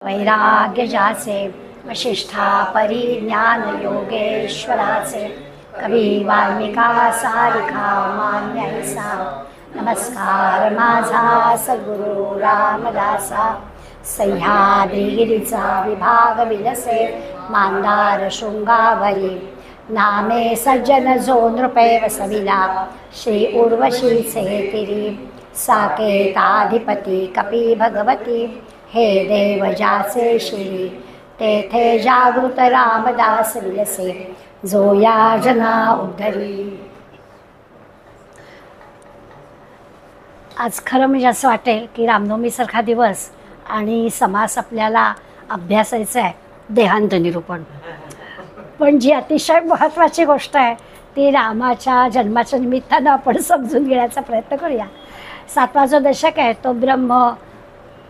वैराग्य जाचे वशिष्ठा परिज्ञान योगेश्वराचे कवी वाल्मिका सारिखा मान्य ऐसा नमस्कार माझा सद्गुरु रामदासा सह्याद्रीगिरीचा विभाग विलसे मांदार शृंगावरी नामे सज्जन जो नृपे वसविला श्री उर्वशीचे तिरी साकेताधिपती कपी भगवती हे देव जाचे श्री तेथे जागृत रामदास विलसे जो या जना उद्धरी. आज खरं म्हणजे असं वाटेल की रामनवमीसारखा दिवस आणि समास आपल्याला अभ्यासायचा आहे देहांत निरूपण. पण जी अतिशय महत्त्वाची गोष्ट आहे ती रामाच्या जन्माच्या निमित्तानं आपण समजून घेण्याचा प्रयत्न करूया. 7वां जो दशक आहे तो ब्रह्म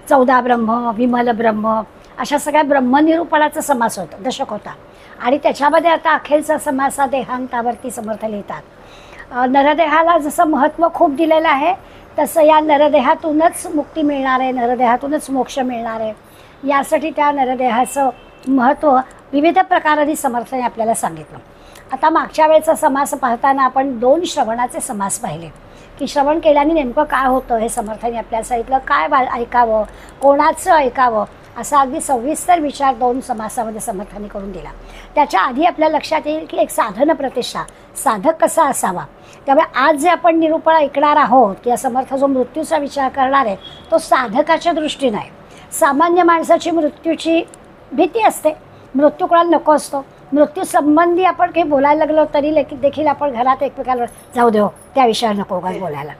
14 ब्रह्म विमल ब्रह्म अशा सगळ्या ब्रह्मनिरूपणाचा समास होता दशक होता. आणि त्याच्यामध्ये आता अखेरचा समास हा देहांतावरती समर्थ लिहितात. नरदेहाला जसं महत्त्व खूप दिलेलं आहे तसं या नरदेहातूनच मुक्ती मिळणार आहे, नरदेहातूनच मोक्ष मिळणार आहे. यासाठी त्या नरदेहाचं महत्त्व विविध प्रकारांनी समर्थाने आपल्याला सांगितलं. आता मागच्या वेळेचा समास पाहताना आपण 2 श्रवणाचे समास पाहिले की श्रवण केल्याने नेमकं काय होतं हे समर्थाने आपल्याला सांगितलं. काय ऐकावं, कोणाचं ऐकावं असा अगदी सविस्तर विचार 2 समासामध्ये समर्थाने करून दिला. त्याच्या आधी आपल्या लक्षात येईल की एक साधन प्रतिष्ठा, साधक कसा असावा. त्यामुळे आज जे आपण निरूपण ऐकणार आहोत या समर्थ जो मृत्यूचा विचार करणार आहे तो साधकाच्या दृष्टीने आहे. सामान्य माणसाची मृत्यूची भीती असते, मृत्यू कोणाला नको असतो. मृत्यू संबंधी आपण काही बोलायला लागलो तरी देखील आपण घरात एकमेकाला जाऊ देऊ त्या विषयावर नको काय बोलायला.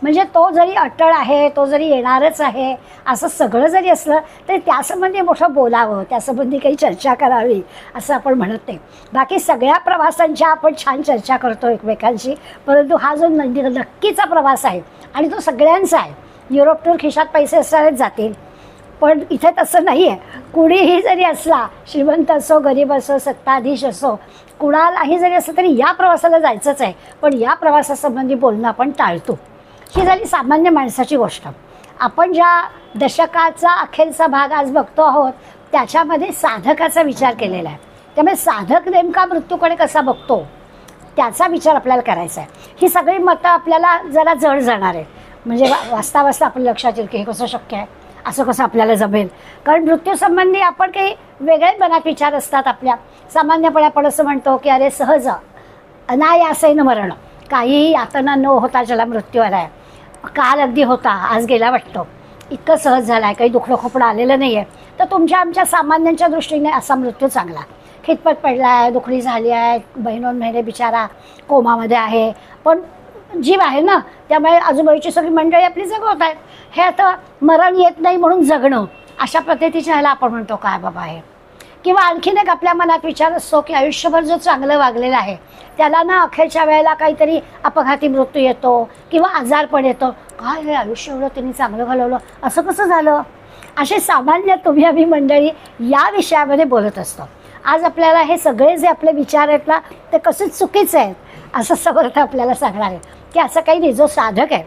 म्हणजे तो जरी अटळ आहे, तो जरी येणारच आहे असं सगळं जरी असलं तरी त्यासंबंधी मोठं बोलावं, त्यासंबंधी काही चर्चा करावी असं आपण म्हणत नाही. बाकी सगळ्या प्रवासांच्या आपण छान चर्चा करतो एकमेकांशी, परंतु हा जो नक्कीचा प्रवास आहे आणि तो सगळ्यांचा आहे. युरोप टूर खिशात पैसे असणारच जातील, पण इथे तसं नाही आहे. कुणीही जरी असला, श्रीमंत असो, गरीब असो, सत्ताधीश असो, कुणालाही जरी असलं तरी या प्रवासाला जायचंच आहे. पण या प्रवासासंबंधी बोलणं आपण टाळतो. ही झाली सामान्य माणसाची गोष्ट. आपण ज्या दशकाचा अखेरचा भाग आज बघतो आहोत त्याच्यामध्ये साधकाचा विचार केलेला आहे. त्यामुळे साधक नेमका मृत्यूकडे कसा बघतो त्याचा विचार आपल्याला करायचा आहे. ही सगळी मतं आपल्याला जरा जड जाणार आहे. म्हणजे वाचता वाचता आपल्या लक्षात येईल की हे कसं शक्य आहे, असं कसं आपल्याला जमेल. कारण मृत्यूसंबंधी आपण काही वेगळे मनात विचार असतात आपल्या. सामान्यपणे आपण असं म्हणतो की अरे सहज अनायासेन मरण, काहीही यातना न होता ज्याला मृत्यू आला आहे, काल अगदी होता आज गेला वाटतो, इतकं सहज झालं आहे, काही दुखणं खोपडं आलेलं नाही आहे. तर तुमच्या आमच्या सामान्यांच्या दृष्टीने असा मृत्यू चांगला. खितपत पडला आहे, दुखणी झाली आहे, 2 महिने बिचारा कोमामध्ये आहे, पण जीव आहे ना, त्यामुळे आजूबाजूची सगळी मंडळी आपली जगवत आहेत. हे आता मरण येत नाही म्हणून जगणं अशा पद्धतीच्या ह्याला आपण म्हणतो काय बाबा आहे. किंवा आणखीन एक आपल्या मनात विचार असतो की आयुष्यभर जो चांगलं वागलेला आहे त्याला ना अखेरच्या वेळेला काहीतरी अपघाती मृत्यू येतो किंवा आजारपण येतो. काय हे आयुष्य एवढं त्यांनी चांगलं घालवलं, असं कसं झालं. असे सामान्य तुम्ही आम्ही मंडळी या विषयामध्ये बोलत असतो. आज आपल्याला हे सगळे जे आपले विचार आहेत ना ते कसे चुकीचे आहेत असं समर्थ आपल्याला सांगणार आहे की असं काही नाही. जो साधक आहे,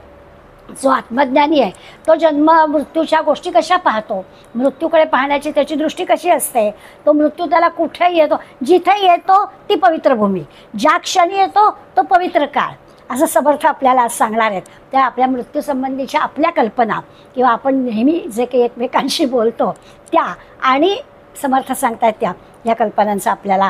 जो आत्मज्ञानी आहे, तो जन्म मृत्यूच्या गोष्टी कशा पाहतो, मृत्यूकडे पाहण्याची त्याची दृष्टी कशी असते, तो मृत्यू त्याला कुठे येतो, जिथे येतो ती पवित्र भूमी, ज्या क्षणी येतो तो पवित्र काळ, असं समर्थ आपल्याला आज सांगणार आहेत. त्या आपल्या मृत्यूसंबंधीच्या आपल्या कल्पना किंवा आपण नेहमी जे काही एकमेकांशी बोलतो त्या आणि समर्थ सांगतायत त्या या कल्पनांचा आपल्याला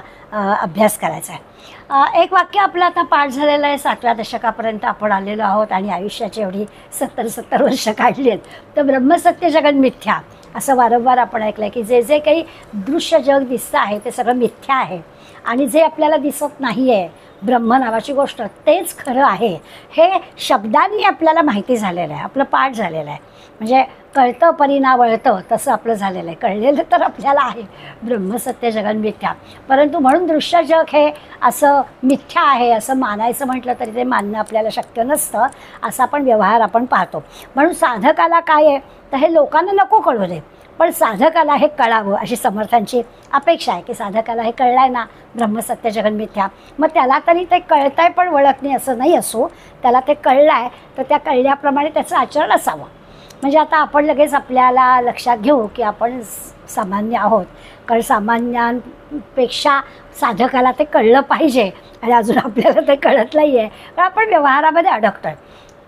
अभ्यास करायचा आहे. एक वाक्य आपलं आता पाठ झालेलं आहे. 7व्या दशकापर्यंत आपण आलेलो आहोत आणि आयुष्याची एवढी 70 वर्ष काढली आहेत. तर ब्रह्मसत्य जगन मिथ्या असं वारंवार आपण ऐकलं आहे की जे जे काही दृश्य जग दिसतं आहे ते सगळं मिथ्या आहे आणि जे आपल्याला दिसत नाही आहे ब्रह्म नावाची गोष्ट तेच खरं आहे. हे शब्दांनी आपल्याला माहिती झालेलं आहे, आपलं पाठ झालेलं आहे. म्हणजे कळतं परिणा वळतं तसं आपलं झालेलं आहे. कळलेलं तर आपल्याला आहे ब्रह्मसत्य जगन मिथ्या, परंतु म्हणून दृश्य जग हे असं मिथ्या आहे असं मानायचं म्हटलं तरी ते मानणं आपल्याला शक्य नसतं. असा पण व्यवहार आपण पाहतो. म्हणून साधकाला काय आहे तर हे लोकांना नको कळू दे, पण साधकाला हे कळावं अशी समर्थांची अपेक्षा आहे की साधकाला हे कळलं आहे ना ब्रह्मसत्य जगन मिथ्या, मग त्याला तरी ते कळतंय पण वळत नाही असं नाही असो, त्याला ते कळलं आहे तर त्या कळल्याप्रमाणे त्याचं आचरण असावं. म्हणजे आता आपण लगेच आपल्याला लक्षात घेऊ की आपण सामान्य आहोत, कारण सामान्यांपेक्षा साधकाला ते कळलं पाहिजे आणि अजून आपल्याला ते कळत नाही आहे, कारण आपण व्यवहारामध्ये अडकतो आहे.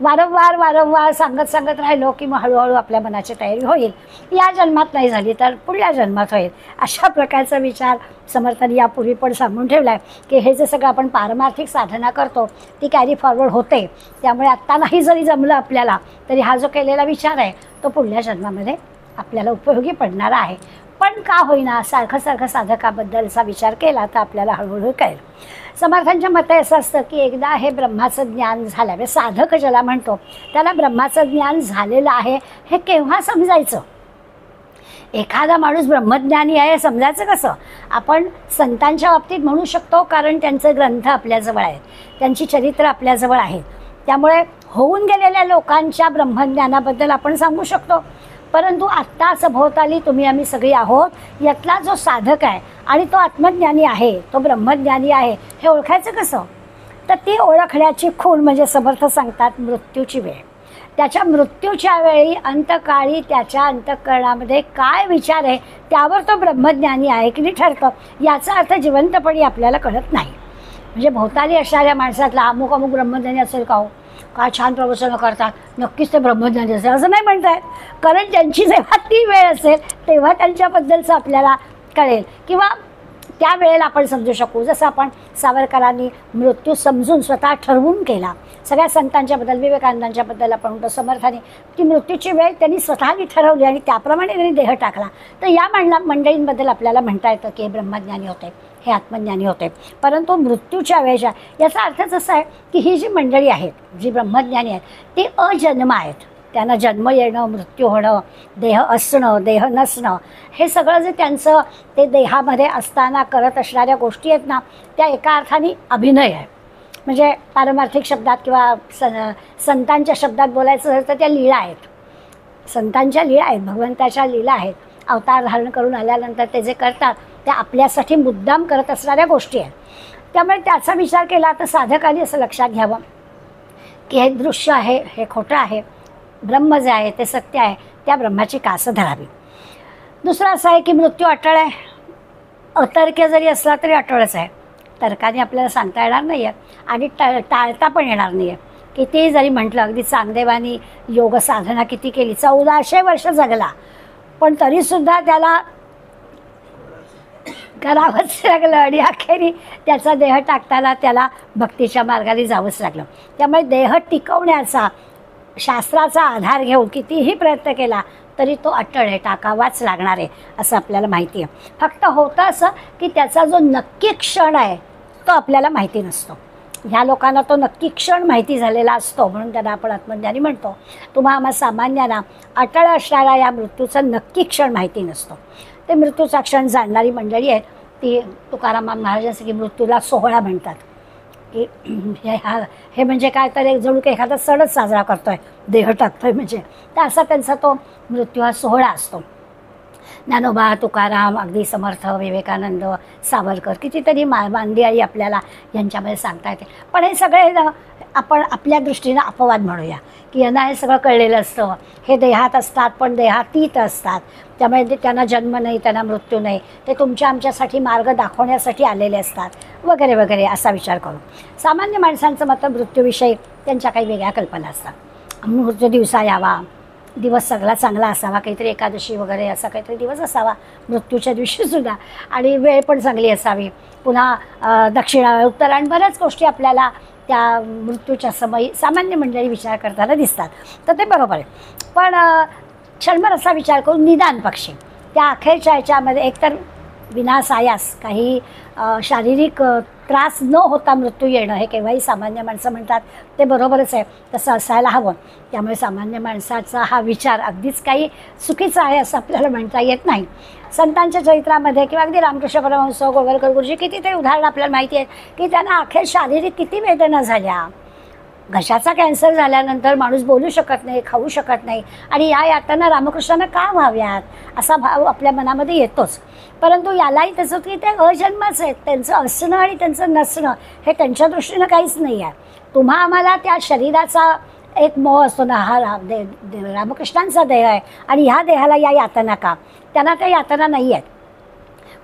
वारंवार सांगत राहिलो की मग हळूहळू आपल्या मनाची तयारी होईल. या जन्मात नाही झाली तर पुढल्या जन्मात होईल. अशा प्रकारचा विचार समर्थांनी यापूर्वी पण सांगून ठेवला आहे की हे जे सगळं आपण पारमार्थिक साधना करतो ती कॅरी फॉरवर्ड होते. त्यामुळे आत्ता नाही जरी जमलं आपल्याला तरी हा जो केलेला विचार आहे तो पुढल्या जन्मामध्ये आपल्याला उपयोगी पडणारा आहे. पण का होईना सारखं साधकाबद्दलचा विचार केला तर आपल्याला हळूहळू कळेल. समर्थांच्या मते असं असतं की एकदा हे ब्रह्माचं ज्ञान झालं, म्हणजे साधक ज्याला म्हणतो त्याला ब्रह्माचं ज्ञान झालेलं आहे हे केव्हा समजायचं? एखादा माणूस ब्रह्मज्ञानी आहे समजायचं कसं? आपण संतांच्या बाबतीत म्हणू शकतो, कारण त्यांचे ग्रंथ आपल्याजवळ आहेत, त्यांची चरित्र आपल्याजवळ आहेत. त्यामुळे होऊन गेलेल्या लोकांच्या ब्रह्मज्ञानाबद्दल आपण सांगू शकतो. परंतु आत्ता सभोवताली तुम्ही आम्ही सगळी आहोत, यातला जो साधक आहे आणि तो आत्मज्ञानी आहे, तो ब्रह्मज्ञानी आहे, हे ओळखायचं कसं? तर ती ओळखण्याची खूण म्हणजे समर्थ सांगतात मृत्यूची वेळ. त्याच्या मृत्यूच्या वेळी अंतकाळी त्याच्या अंतःकरणामध्ये काय विचार आहे त्यावर तो ब्रह्मज्ञानी आहे की नाही ठरतं. याचा अर्थ जिवंतपणी आपल्याला कळत नाही. म्हणजे भोवताली असणाऱ्या माणसातला अमुक ब्रह्मज्ञानी असेल का हो, काय छान प्रवचनं करतात, नक्कीच ते ब्रह्मज्ञानी असेल असं नाही म्हणतायत. कारण त्यांची जेव्हा ती वेळ असेल तेव्हा त्यांच्याबद्दलचं आपल्याला कळेल किंवा त्या वेळेला आपण समजू शकू. जसं आपण सावरकरांनी मृत्यू समजून स्वतः ठरवून केला. सगळ्या संतांच्याबद्दल, विवेकानंदांच्याबद्दल आपण म्हणतो समर्थाने ती मृत्यूची वेळ त्यांनी स्वतःनी ठरवली आणि त्याप्रमाणे त्यांनी देह टाकला. तर या मंडळींबद्दल आपल्याला म्हणता येतं की हे ब्रह्मज्ञानी होते, हे आत्मज्ञानी होते. परंतु मृत्यूच्या वेळेच्या याचा अर्थच असा आहे की ही जी मंडळी आहेत, जी ब्रह्मज्ञानी आहेत ती अजन्म आहेत. त्यांना जन्म येणं, मृत्यू होणं, देह असणं, देह नसणं, हे सगळं जे त्यांचं ते देहामध्ये असताना करत असणाऱ्या गोष्टी आहेत ना, त्या एका अर्थाने अभिनय आहे. म्हणजे पारमार्थिक शब्दात किंवा संतांच्या शब्दात बोलायचं झालं तर त्या लीळा आहेत. संतांच्या लीळा आहेत, भगवंताच्या लीळा आहेत. अवतार धारण करून आल्यानंतर ते जे करतात त्या आपल्यासाठी मुद्दाम करत असणाऱ्या गोष्टी आहेत. त्यामुळे त्याचा विचार केला तर साधकांनी असं लक्षात घ्यावं की हे दृश्य आहे, हे खोटं आहे, ब्रह्म जे आहे ते सत्य आहे, त्या ब्रह्माची कास धरावी. दुसरं असं आहे की मृत्यू अटळ आहे. अतर्क्य जरी असला तरी अटळच आहे. तर्काने आपल्याला सांगता येणार नाही आहे आणि टाळता पण येणार नाही आहे. कितीही जरी म्हटलं, अगदी चांगदेवानी योग साधना किती केली, 1400 वर्ष जगला, पण तरीसुद्धा त्याला करावंच लागलं आणि अखेरी त्याचा देह टाकताना त्याला भक्तीच्या मार्गाने जावंच लागलं. त्यामुळे देह टिकवण्याचा शास्त्राचा आधार घेऊन कितीही प्रयत्न केला तरी तो अटळ आहे, टाकावाच लागणार आहे असं आपल्याला माहिती आहे. फक्त होतं असं की त्याचा जो नक्की क्षण आहे तो आपल्याला माहिती नसतो. ह्या लोकांना तो नक्की क्षण माहिती झालेला असतो, म्हणून त्यांना आपण आत्मज्ञानी म्हणतो. आम्हा सामान्यांना अटळ असणारा या मृत्यूचा नक्की क्षण माहिती नसतो. ते मृत्यूचा क्षण जाणणारी मंडळी आहेत ती तुकाराम महाराजांसाठी मृत्यूला सोहळा म्हणतात. की हे म्हणजे काय तर एक जणू की एखादा सणच साजरा करतोय, देह टाकतोय म्हणजे. तर असा त्यांचा तो मृत्यू हा सोहळा असतो. ज्ञानोबा, तुकाराम, अगदी समर्थ, विवेकानंद, सावरकर, कितीतरी मांदियाळी आपल्याला यांच्यामध्ये सांगता येते. पण हे सगळे आपण आपल्या दृष्टीनं अपवाद म्हणूया की यांना हे सगळं कळलेलं असतं. हे देहात असतात पण देहातीत असतात, त्यामुळे त्यांना जन्म नाही, त्यांना मृत्यू नाही, ते तुमच्या आमच्यासाठी मार्ग दाखवण्यासाठी आलेले असतात वगैरे वगैरे असा विचार करू. सामान्य माणसांचं मत मृत्यूविषयी त्यांच्या काही वेगळ्या कल्पना असतात. मृत्यू दिवसा यावा, दिवस सगळा चांगला असावा, काहीतरी एकादशी वगैरे असा काहीतरी दिवस असावा मृत्यूच्या दिवशीसुद्धा, आणि वेळ पण चांगली असावी. पुन्हा दक्षिणा, उत्तरायण, बऱ्याच गोष्टी आपल्याला त्या मृत्यूच्या समयी सामान्य मंडळी विचार करताना दिसतात. तर ते बरोबर आहे. पण क्षणभर असा विचार करून निदान पक्षी त्या अखेरच्या ह्याच्यामध्ये एकतर विनासायास काही शारीरिक त्रास न होता मृत्यू येणं हे केव्हाही सामान्य माणसं म्हणतात ते बरोबरच आहे, तसं असायला हवं. त्यामुळे सामान्य माणसाचा हा विचार अगदीच काही चुकीचा आहे असं आपल्याला म्हणता येत नाही. संतांच्या चरित्रामध्ये किंवा अगदी रामकृष्ण परमहंस, गोळवलकर गुरुजी, कितीतरी उदाहरणं आपल्याला माहिती आहेत की त्यांना अखेर शारीरिक किती वेदना झाल्या. घशाचा कॅन्सर झाल्यानंतर माणूस बोलू शकत नाही, खाऊ शकत नाही, आणि या यातना रामकृष्णांना का व्हाव्यात असा भाव आपल्या मनामध्ये येतोच. परंतु यालाही तसं की ते अजन्मच आहेत, त्यांचं असणं आणि त्यांचं नसणं हे त्यांच्या दृष्टीनं काहीच नाही आहे. आम्हाला त्या शरीराचा एक मोह असतो ना, हा रामकृष्णांचा देह आहे आणि ह्या देहाला या यातना का, त्यांना त्या यातना नाही आहेत.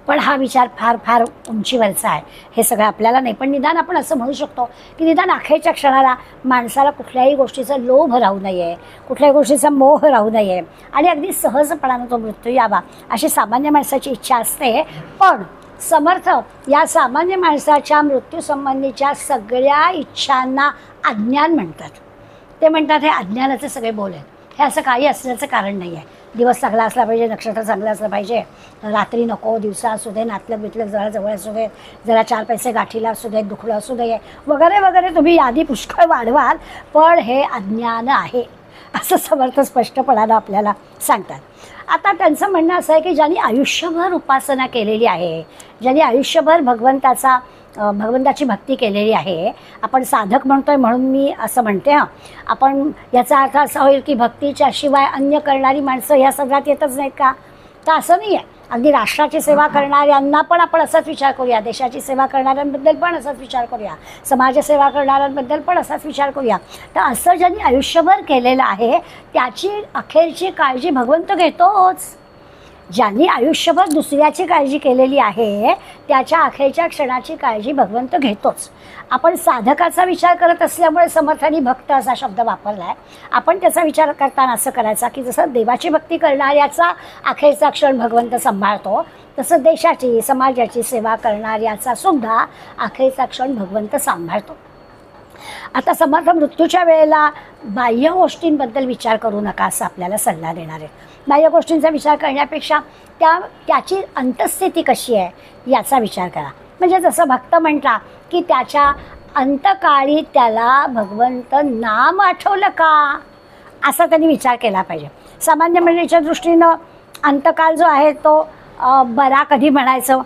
पण हा विचार फार फार उंचीवरचा आहे. हे सगळं आपल्याला नाही, पण निदान आपण असं म्हणू शकतो की निदान अखेरच्या क्षणाला माणसाला कुठल्याही गोष्टीचा लोभ राहू नये, कुठल्याही गोष्टीचा मोह राहू नये आणि अगदी सहजपणानं तो मृत्यू यावा अशी सामान्य माणसाची इच्छा असते. पण समर्थ या सामान्य माणसाच्या मृत्यूसंबंधीच्या सगळ्या इच्छांना अज्ञान म्हणतात. ते म्हणतात हे अज्ञानाचे सगळे बोल आहेत. हे असं काही असण्याचं कारण नाही आहे. दिवस चांगला असला पाहिजे, नक्षत्र चांगलं असलं पाहिजे, रात्री नको, दिवसा असू दे, नातलं बितलं जरा जवळ असू दे, जरा 4 पैसे गाठीला असू दे, दुखलं असू दे वगैरे वगैरे तुम्ही यादी पुष्कळ वाढवाल, पण हे अज्ञान आहे असं समर्थ स्पष्टपणानं आपल्याला सांगतात. आता त्यांचं म्हणणं असं आहे की ज्यांनी आयुष्यभर उपासना केलेली आहे, ज्यांनी आयुष्यभर भगवंताची भक्ती केलेली आहे, आपण साधक म्हणतोय म्हणून मी असं म्हणते, आपण याचा अर्थ असा होईल की भक्तीच्या शिवाय अन्य करणारी माणसं ह्या सगळ्यात येतच नाहीत का? तर असं नाही आहे. अगदी राष्ट्राची सेवा करणाऱ्यांना पण आपण असाच विचार करूया, देशाची सेवा करणाऱ्यांबद्दल पण असाच विचार करूया, समाजसेवा करणाऱ्यांबद्दल पण असाच विचार करूया. तर असं ज्यांनी आयुष्यभर केलेलं आहे त्याची अखेरची काळजी भगवंत घेतोच. ज्यांनी आयुष्यभर दुसऱ्याची काळजी केलेली आहे त्याच्या अखेरच्या क्षणाची काळजी भगवंत घेतोच. आपण साधकाचा विचार करत असल्यामुळे समर्थांनी भक्त असा शब्द वापरला आहे. आपण त्याचा विचार करताना असं करायचा की जसं देवाची भक्ती करणाऱ्याचा अखेरचा क्षण भगवंत सांभाळतो, तसं देशाची समाजाची सेवा करणाऱ्याचा सुद्धा अखेरचा क्षण भगवंत सांभाळतो. आता समर्थ मृत्यूच्या वेळेला बाह्य गोष्टींबद्दल विचार करू नका असं आपल्याला सल्ला देणार आहे. बाह्य गोष्टींचा विचार करण्यापेक्षा त्याची अंतस्थिती कशी आहे याचा विचार करा. म्हणजे जसं भक्त म्हटला की त्याच्या अंतकाळी त्याला भगवंत नाम आठवलं का असा त्यांनी विचार केला पाहिजे. सामान्य मंडळीच्या दृष्टीनं अंतकाल जो आहे तो बरा कधी म्हणायचं,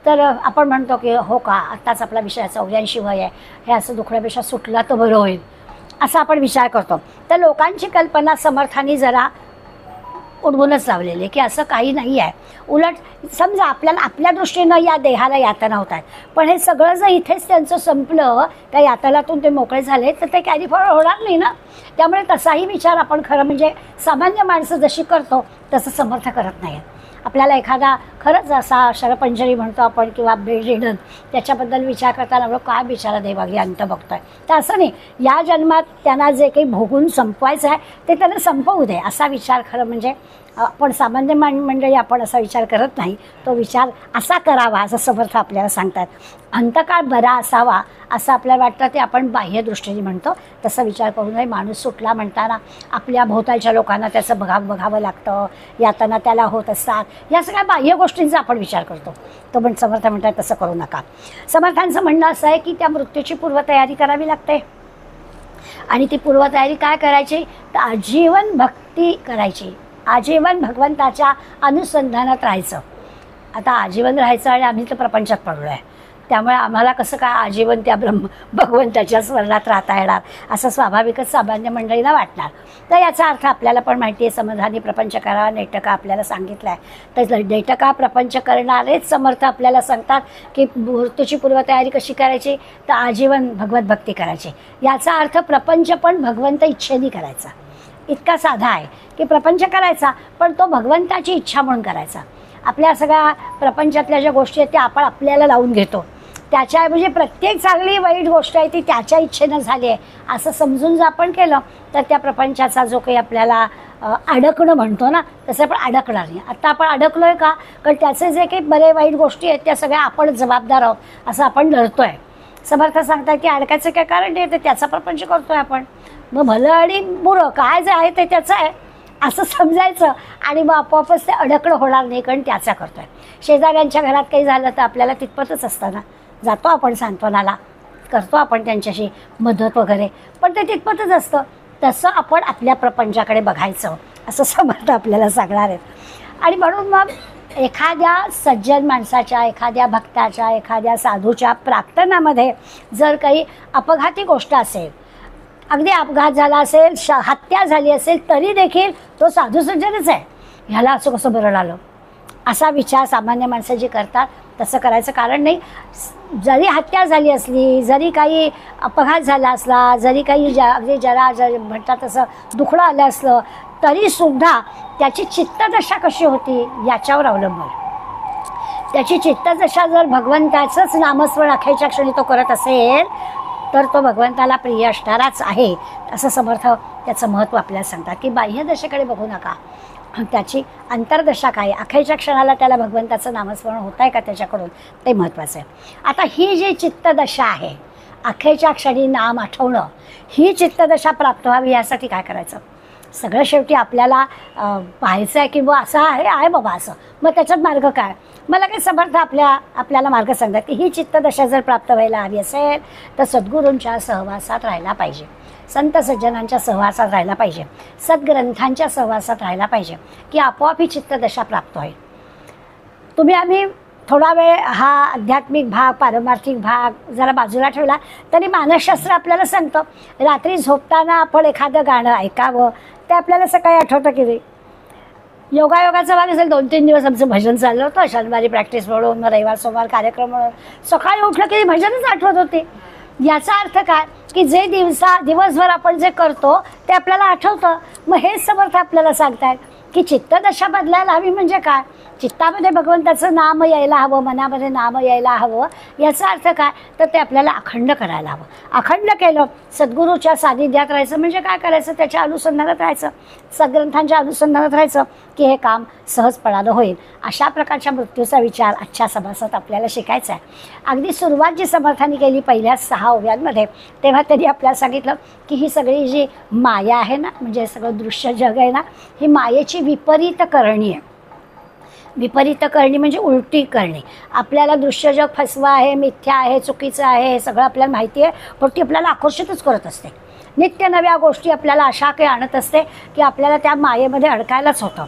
तर आपण म्हणतो की हो का आत्ताच आपला विषय 84 वय आहे, हे असं दुखण्यापेक्षा सुटला तर बरं होईल असा आपण विचार करतो. तर लोकांची कल्पना समर्थांनी जरा उडवूनच लावलेली की असं काही नाही आहे. उलट समजा आपल्या दृष्टीनं या देहाला यातना होत आहेत, पण हे सगळं जर इथेच त्यांचं संपलं, त्या यातनातून ते मोकळे झाले तर ते कॅरी फॉरवर्ड होणार नाही ना. त्यामुळे तसाही विचार आपण खरं म्हणजे सामान्य माणसं जशी करतो तसं समर्थ करत नाही. आपल्याला एखादा खरंच असा शरपंजरी म्हणतो आपण किंवा बेडरिडन त्याच्याबद्दल विचार करताना काय बिचारा देवाघरी अंत बघतोय, तर असं नाही. या जन्मात त्यांना जे काही भोगून संपवायचं आहे ते त्यांना संपवू दे असा विचार खरं म्हणजे आपण सामान्य मंडळी आपण असा विचार करत नाही. तो विचार असा करावा असं समर्थ आपल्याला सांगतात. अंतकाळ बरा असावा असं आपल्याला वाटतं ते आपण बाह्य दृष्टीने म्हणतो. तसा विचार करू नये. माणूस सुटला म्हणताना आपल्या भोवतालच्या लोकांना त्याचं बघावं लागतं, यातना त्याला होत असतात, या सगळ्या बाह्य गोष्टींचा आपण विचार करतो. तो पण समर्थ म्हणतात तसं करू नका. समर्थांचं म्हणणं असं आहे की त्या मृत्यूची पूर्वतयारी करावी लागते आणि ती पूर्वतयारी काय करायची, तर आजीवन भक्ती करायची, आजीवन भगवंताच्या अनुसंधानात राहायचं. आता आजीवन राहायचं आणि आम्ही तर प्रपंचात पडलो आहे, त्यामुळे आम्हाला कसं काय आजीवन त्या भगवंताच्या स्मरणात राहता येणार असं स्वाभाविकच सामान्य मंडळीला वाटणार. तर याचा अर्थ आपल्याला पण माहिती आहे. समाधानी प्रपंच करावा नेटका आपल्याला सांगितलं आहे. तर नेटका प्रपंच करणारेच समर्थ आपल्याला सांगतात की मृत्यूची पूर्वतयारी कशी करायची, तर आजीवन भगवत भक्ती करायची. याचा अर्थ प्रपंच पण भगवंत इच्छेने करायचा. इतका साधा आहे की प्रपंच करायचा पण तो भगवंताची इच्छा म्हणून करायचा. आपल्या सगळ्या प्रपंचातल्या ज्या गोष्टी आहेत त्या आपण आपल्याला लावून घेतो, त्याच्या म्हणजे प्रत्येक चांगली वाईट गोष्ट आहे ती त्याच्या इच्छेनं झाली आहे असं समजून जर आपण केलं तर त्या प्रपंचाचा जो काही आपल्याला अडकणं म्हणतो ना तसं आपण अडकणार नाही. आता आपण अडकलो आहे का, कारण त्याचे जे काही बरे वाईट गोष्टी आहेत त्या सगळ्या आपण जबाबदार आहोत असं आपण लढतो आहे. समर्थ सांगतात की अडकायचं काय कारण नाही, तर त्याचा प्रपंच करतो आहे आपण. मग भलं आणि बुरं काय जे आहे ते त्याचं आहे असं समजायचं आणि मग आपोआपच ते अडकणं होणार नाही, कारण त्याचा करतो आहे. शेजाऱ्यांच्या घरात काही झालं तर आपल्याला तितपतच असतं ना, जातो आपण सांत्वनाला, करतो आपण त्यांच्याशी मदत वगैरे, पण ते तितपतच असतं. तसं आपण आपल्या प्रपंचाकडे बघायचं असं समर्थ आपल्याला सांगणार आहेत. आणि म्हणून मग एखाद्या सज्जन माणसाच्या, एखाद्या भक्ताच्या, एखाद्या साधूच्या प्रार्थनामध्ये जर काही अपघाती गोष्ट असेल, अगदी अपघात झाला असेल, हत्या झाली असेल, तरी देखील तो साधू सज्जनच आहे, ह्याला असं कसं बरं आलं असा विचार सामान्य माणसं जे करतात तसं करायचं कारण नाही. जरी हत्या झाली असली, जरी काही अपघात झाला असला, जरी काही अगदी जरा म्हणतात तसं दुखणं आलं असलं, तरीसुद्धा त्याची चित्तदशा कशी होती याच्यावर अवलंबून. त्याची चित्तदशा जर भगवंताचंच नामस्मरण अखेरच्या क्षणी तो करत असेल तर तो भगवंताला प्रिय असणाराच आहे, असं समर्थ त्याचं महत्त्व आपल्याला सांगतात. की बाह्यदशेकडे बघू नका, त्याची अंतर्दशा काय, अखेरच्या क्षणाला त्याला भगवंताचं नामस्मरण होत आहे का त्याच्याकडून, ते महत्त्वाचं आहे. आता ही जी चित्तदशा आहे, अखेरच्या क्षणी नाम आठवणं, ही चित्तदशा प्राप्त व्हावी यासाठी काय करायचं. सगळं शेवटी आपल्याला पाहायचं आहे की बुवा असं आहे बाबा असं, मग त्याच्यात मार्ग काय. मला काही समर्थ आपल्याला मार्ग सांगतात की ही चित्तदशा जर प्राप्त व्हायला हवी असेल तर सद्गुरूंच्या सहवासात राहायला पाहिजे, संत सज्जनांच्या सहवासात राहायला पाहिजे, सद्ग्रंथांच्या सहवासात राहायला पाहिजे, की आपोआप ही चित्तदशा प्राप्त होईल. आम्ही थोडा वेळ हा आध्यात्मिक भाग, पारमार्थिक भाग जरा बाजूला ठेवला तरी मानसशास्त्र आपल्याला सांगतं रात्री झोपताना आपण एखादं गाणं ऐकावं. ते आपल्याला सकाळी आठवतं की नाही. योगायोगाचा भाग असेल, 2-3 दिवस आमचं भजन चाललं होतं, शनिवारी प्रॅक्टिस म्हणून, मग रविवार सोमवार कार्यक्रम म्हणून, सकाळी उठलं की भजनच आठवत होते. याचा अर्थ काय की जे दिवसभर आपण जे करतो ते आपल्याला आठवतं. मग हेच समर्थ आपल्याला सांगतायत की चित्तदशा बदलायला हवी. म्हणजे काय, चित्तामध्ये भगवंताचं नाम यायला हवं, मनामध्ये नाम यायला हवं. याचा अर्थ काय तर ते आपल्याला अखंड करायला हवं. अखंड केलं, सद्गुरूच्या सानिध्यात राहायचं. म्हणजे काय करायचं, त्याच्या अनुसंधानात राहायचं, सद्ग्रंथांच्या अनुसंधानात राहायचं की हे काम सहजपणानं होईल. अशा प्रकारच्या मृत्यूचा विचार आजच्या समासात आपल्याला शिकायचा आहे. अगदी सुरुवात जी समर्थांनी केली पहिल्या 6 ओव्यांमध्ये, तेव्हा त्यांनी आपल्याला सांगितलं की ही सगळी जी माया आहे ना, म्हणजे सगळं दृश्य जग आहे ना, ही मायेची विपरीत करणी आहे. विपरीत करणी म्हणजे उलटी करणी. आपल्याला दृश्य जग फसवा आहे, मिथ्या आहे, चुकीचं आहे, हे सगळं आपल्याला माहिती आहे, पण ती आपल्याला आकर्षितच करत असते. नित्य नव्या गोष्टी आपल्याला अशा काही आणत असते की आपल्याला त्या मायेमध्ये अडकायलाच होतं.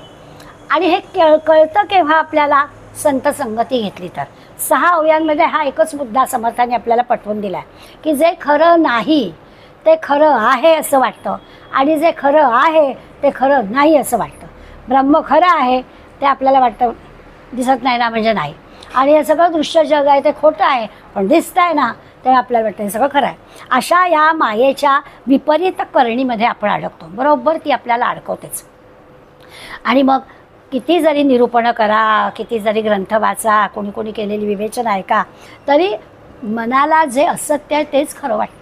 आणि हे कळतं केव्हा आपल्याला, संत संगती घेतली तर. 6 ओव्यांमध्ये हा एकच मुद्दा समर्थांनी आपल्याला पटवून दिला आहे की जे खरं नाही ते खरं आहे असं वाटतं, आणि जे खरं आहे ते खरं नाही असं वाटतं. ब्रह्म खरं आहे ते आपल्याला वाटतं, दिसत नाही ना म्हणजे नाही, आणि हे सगळं दृश्य जग आहे ते खोटं आहे पण दिसत आहे ना, ते आपल्याला वाटतं हे सगळं खरं आहे. अशा या मायेच्या विपरीत करणीमध्ये आपण अडकतो. बरोबर ती आपल्याला अडकवतेच. आणि मग किती जरी निरूपणं करा, किती जरी ग्रंथ वाचा, कोणी कोणी केलेली विवेचना ऐका, तरी मनाला जे असत्य आहे तेच खरं वाटतं.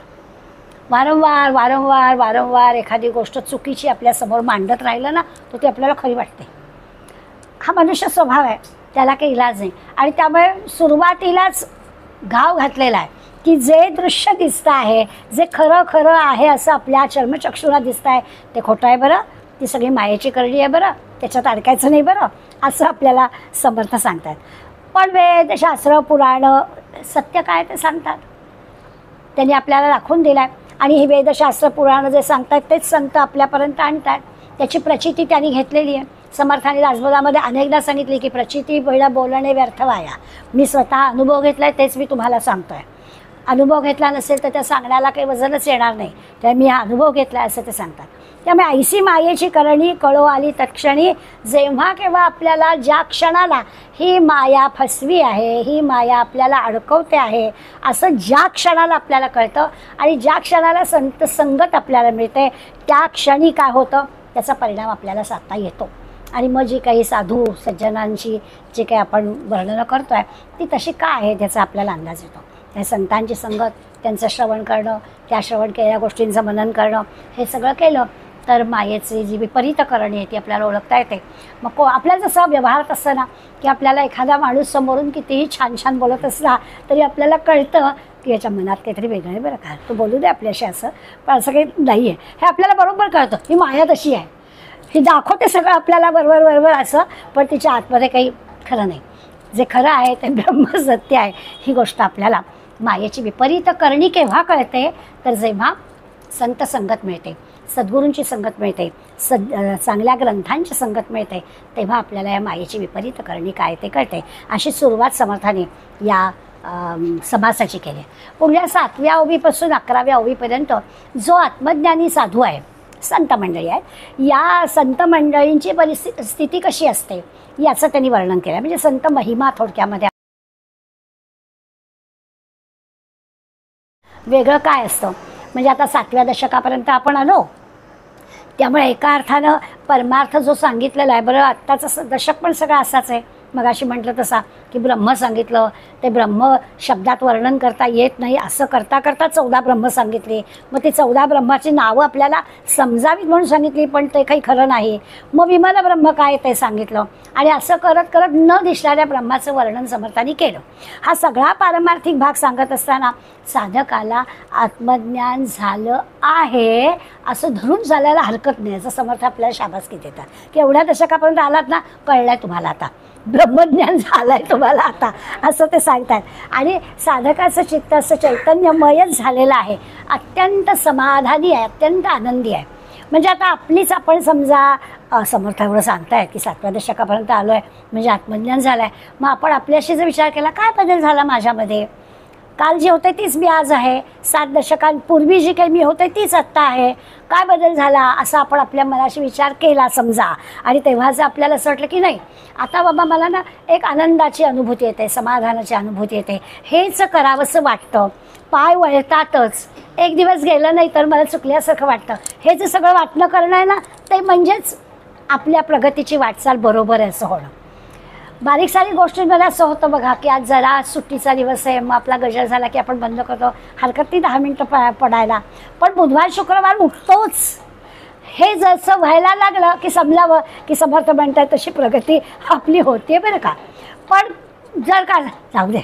वारंवार वारंवार वारंवार एखादी गोष्ट चुकीची आपल्यासमोर मांडत राहिलं ना, तर ती आपल्याला खरी वाटते. हा मनुष्य स्वभाव आहे, त्याला काही इलाज नाही. आणि त्यामुळे सुरुवातीलाच घाव घातलेला आहे की जे दृश्य दिसतं आहे, जे खरं खरं आहे असं आपल्या चर्मचक्षुला दिसतं आहे ते खोटं आहे बरं, ती सगळी मायेची करणी आहे बरं, त्याच्यात अडकायचं नाही बरं, असं आपल्याला समर्थ सांगतात. पण वेद, शास्त्र, पुराणं सत्य काय ते सांगतात, त्यांनी आपल्याला दाखवून दिलं आहे. आणि हे वेदशास्त्र पुराणं जे सांगतात तेच संत आपल्यापर्यंत आणतात. त्याची प्रचिती त्यांनी घेतलेली आहे. समर्थांनी राजबोधामध्ये अनेकदा सांगितले की प्रचिती पहिला बोलणे व्यर्थ वाया. मी स्वतः अनुभव घेतला आहे तेच मी तुम्हाला सांगतो आहे. अनुभव घेतला नसेल तर त्या सांगण्याला काही वजनच येणार नाही. त्यामुळे मी हा अनुभव घेतला आहे असं ते सांगतात. त्यामुळे ऐसी मायेची करणी कळो आली तत्क्षणी, जेव्हा केव्हा आपल्याला ज्या क्षणाला ही माया फसवी आहे, ही माया आपल्याला अडकवते आहे असं ज्या क्षणाला आपल्याला कळतं आणि ज्या क्षणाला संत संगत आपल्याला मिळते, त्या क्षणी काय होतं त्याचा परिणाम आपल्याला साधता येतो. आणि मग जी काही साधू सज्जनांची जे काही आपण वर्णनं करतो आहे ती तशी काय आहे त्याचा आपल्याला अंदाज येतो. त्या संतांची संगत, त्यांचं श्रवण करणं, त्या श्रवण केलेल्या गोष्टींचं मनन करणं, हे सगळं केलं तर मायेची जी विपरीत करणी आहे ती आपल्याला ओळखता येते. मग आपल्याला जसं व्यवहारात असतं ना की आपल्याला एखादा माणूस समोरून कितीही छान छान बोलत असला तरी आपल्याला कळतं की याच्या मनात काहीतरी वेगळं आहे बरं का, तो बोलू दे आपल्याशी असं, पण असं काही नाही आहे हे आपल्याला बरोबर कळतं. ही माया तशी आहे, ही दाखवते सगळं आपल्याला बरोबर बरोबर असं, पण तिच्या आतमध्ये काही खरं नाही. जे खरं आहे ते ब्रह्म सत्य आहे. ही गोष्ट आपल्याला मायेची विपरीत करणी केव्हा कळते तर जेव्हा संत संगत मिळते, सद्गुरूंची संगत मिळते, चांगल्या ग्रंथांची संगत मिळते, तेव्हा आपल्याला या मायेची विपरीत करणी काय ते कळते. अशी सुरुवात समर्थाने या समासाची केली. पुढल्या 7व्या ओवीपासून 11व्या ओवीपर्यंत जो आत्मज्ञानी साधू आहे, संत मंडळी आहेत, या संत मंडळींची स्थिती कशी असते याचं त्यांनी वर्णन केलं. म्हणजे संत महिमा थोडक्यामध्ये वेगळं काय असतं म्हणजे आता 7व्या दशकापर्यंत आपण आलो, त्यामुळे एका अर्थानं परमार्थ जो सांगितलेला आहे, बरं आत्ताचं दशक पण सगळं असाच आहे. मगाशी म्हटलं तसा की ब्रह्म सांगितलं, ते ब्रह्म शब्दात वर्णन करता येत नाही, असं करता करता 14 ब्रह्म सांगितले. मग ते 14 ब्रह्माची नावं आपल्याला समजावीत म्हणून सांगितली, पण ते काही खरं नाही. मग विमल ब्रह्म काय ते सांगितलं, आणि असं करत करत न दिसणाऱ्या ब्रह्माचं वर्णन समर्थांनी केलं. हा सगळा पारमार्थिक भाग सांगत असताना साधकाला आत्मज्ञान झालं आहे असं धरून चालायला हरकत नाही, असं समर्थ आपल्याला शाबासकी देतात की एवढ्या दशकापर्यंत आलात ना, कळलंय तुम्हाला आता, ब्रह्मज्ञान झालंय तुम्हाला आता, असं ते सांगतात. आणि साधकाचं चित्त असं चैतन्यमयच झालेलं आहे, अत्यंत समाधानी आहे, अत्यंत आनंदी आहे. म्हणजे आता आपलीच आपण समजा समर्थ एवढं सांगतायत की 7व्या दशकापर्यंत आलो आहे म्हणजे आत्मज्ञान झालं आहे. मग आपण आपल्याशी जर विचार केला, काय बदल झाला माझ्यामध्ये, काल जी होते तीच मी आज आहे, 7 दशकांपूर्वी जी काही मी होते तीच आत्ता आहे, काय बदल झाला, असा आपण आपल्या मनाशी विचार केला समजा. आणि तेव्हा जर आपल्याला असं वाटलं की नाही, आता बाबा मला ना एक आनंदाची अनुभूती येते, समाधानाची अनुभूती येते, हेच करावंसं वाटतं, पाय वळतातच, एक दिवस गेलं नाही तर मला चुकल्यासारखं वाटतं, हे जे सगळं वाटणं करणं आहे ना, ते म्हणजेच आपल्या प्रगतीची वाटचाल बरोबर आहे असं होणं. बारीक सारीक गोष्टींमध्ये असं होतं बघा की आज जरा सुट्टीचा दिवस आहे, मग आपला गजर झाला की आपण बंद करतो, हरकत नाही 10 मिनटं पडायला, पण बुधवार शुक्रवार उठतोच. हे जसं व्हायला लागलं की समजावं की समर्थ म्हणतात तशी प्रगती आपली होते बरं का. पण जर का जाऊ दे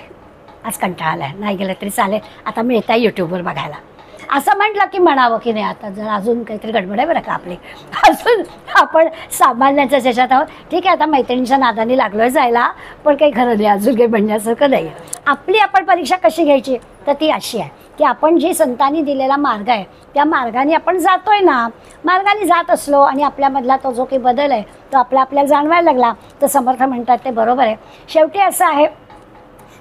आज कंटाळा आला आहे, नाही गेलं तरी चालेल, आता मिळतं आहे यूट्यूबवर बघायला, असं म्हटलं की म्हणावं की नाही आता जर अजून काहीतरी गडबड आहे बरं का आपली, अजून आपण सामान्यांच्या त्याच्यात आहोत, ठीक आहे आता मैत्रिणीच्या नादाने लागलो आहे जायला, पण काही खरं नाही, अजून काही म्हणण्यासारखं नाही. आपली आपण परीक्षा कशी घ्यायची तर ती अशी आहे की आपण जी संतांनी दिलेला मार्ग आहे त्या मार्गाने आपण जातोय ना, मार्गाने जात असलो आणि आपल्यामधला तो जो काही बदल आहे तो आपल्याला जाणवायला लागला तर समर्थ म्हणतात ते बरोबर आहे. शेवटी असं आहे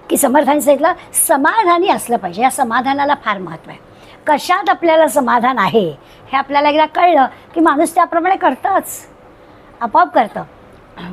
की समर्थांनी सांगितलं समाधानी असलं पाहिजे, या समाधानाला फार महत्त्व आहे. कशात आपल्याला समाधान आहे हे आपल्याला एकदा कळलं की माणूस त्याप्रमाणे करतंच, आपोआप करतं.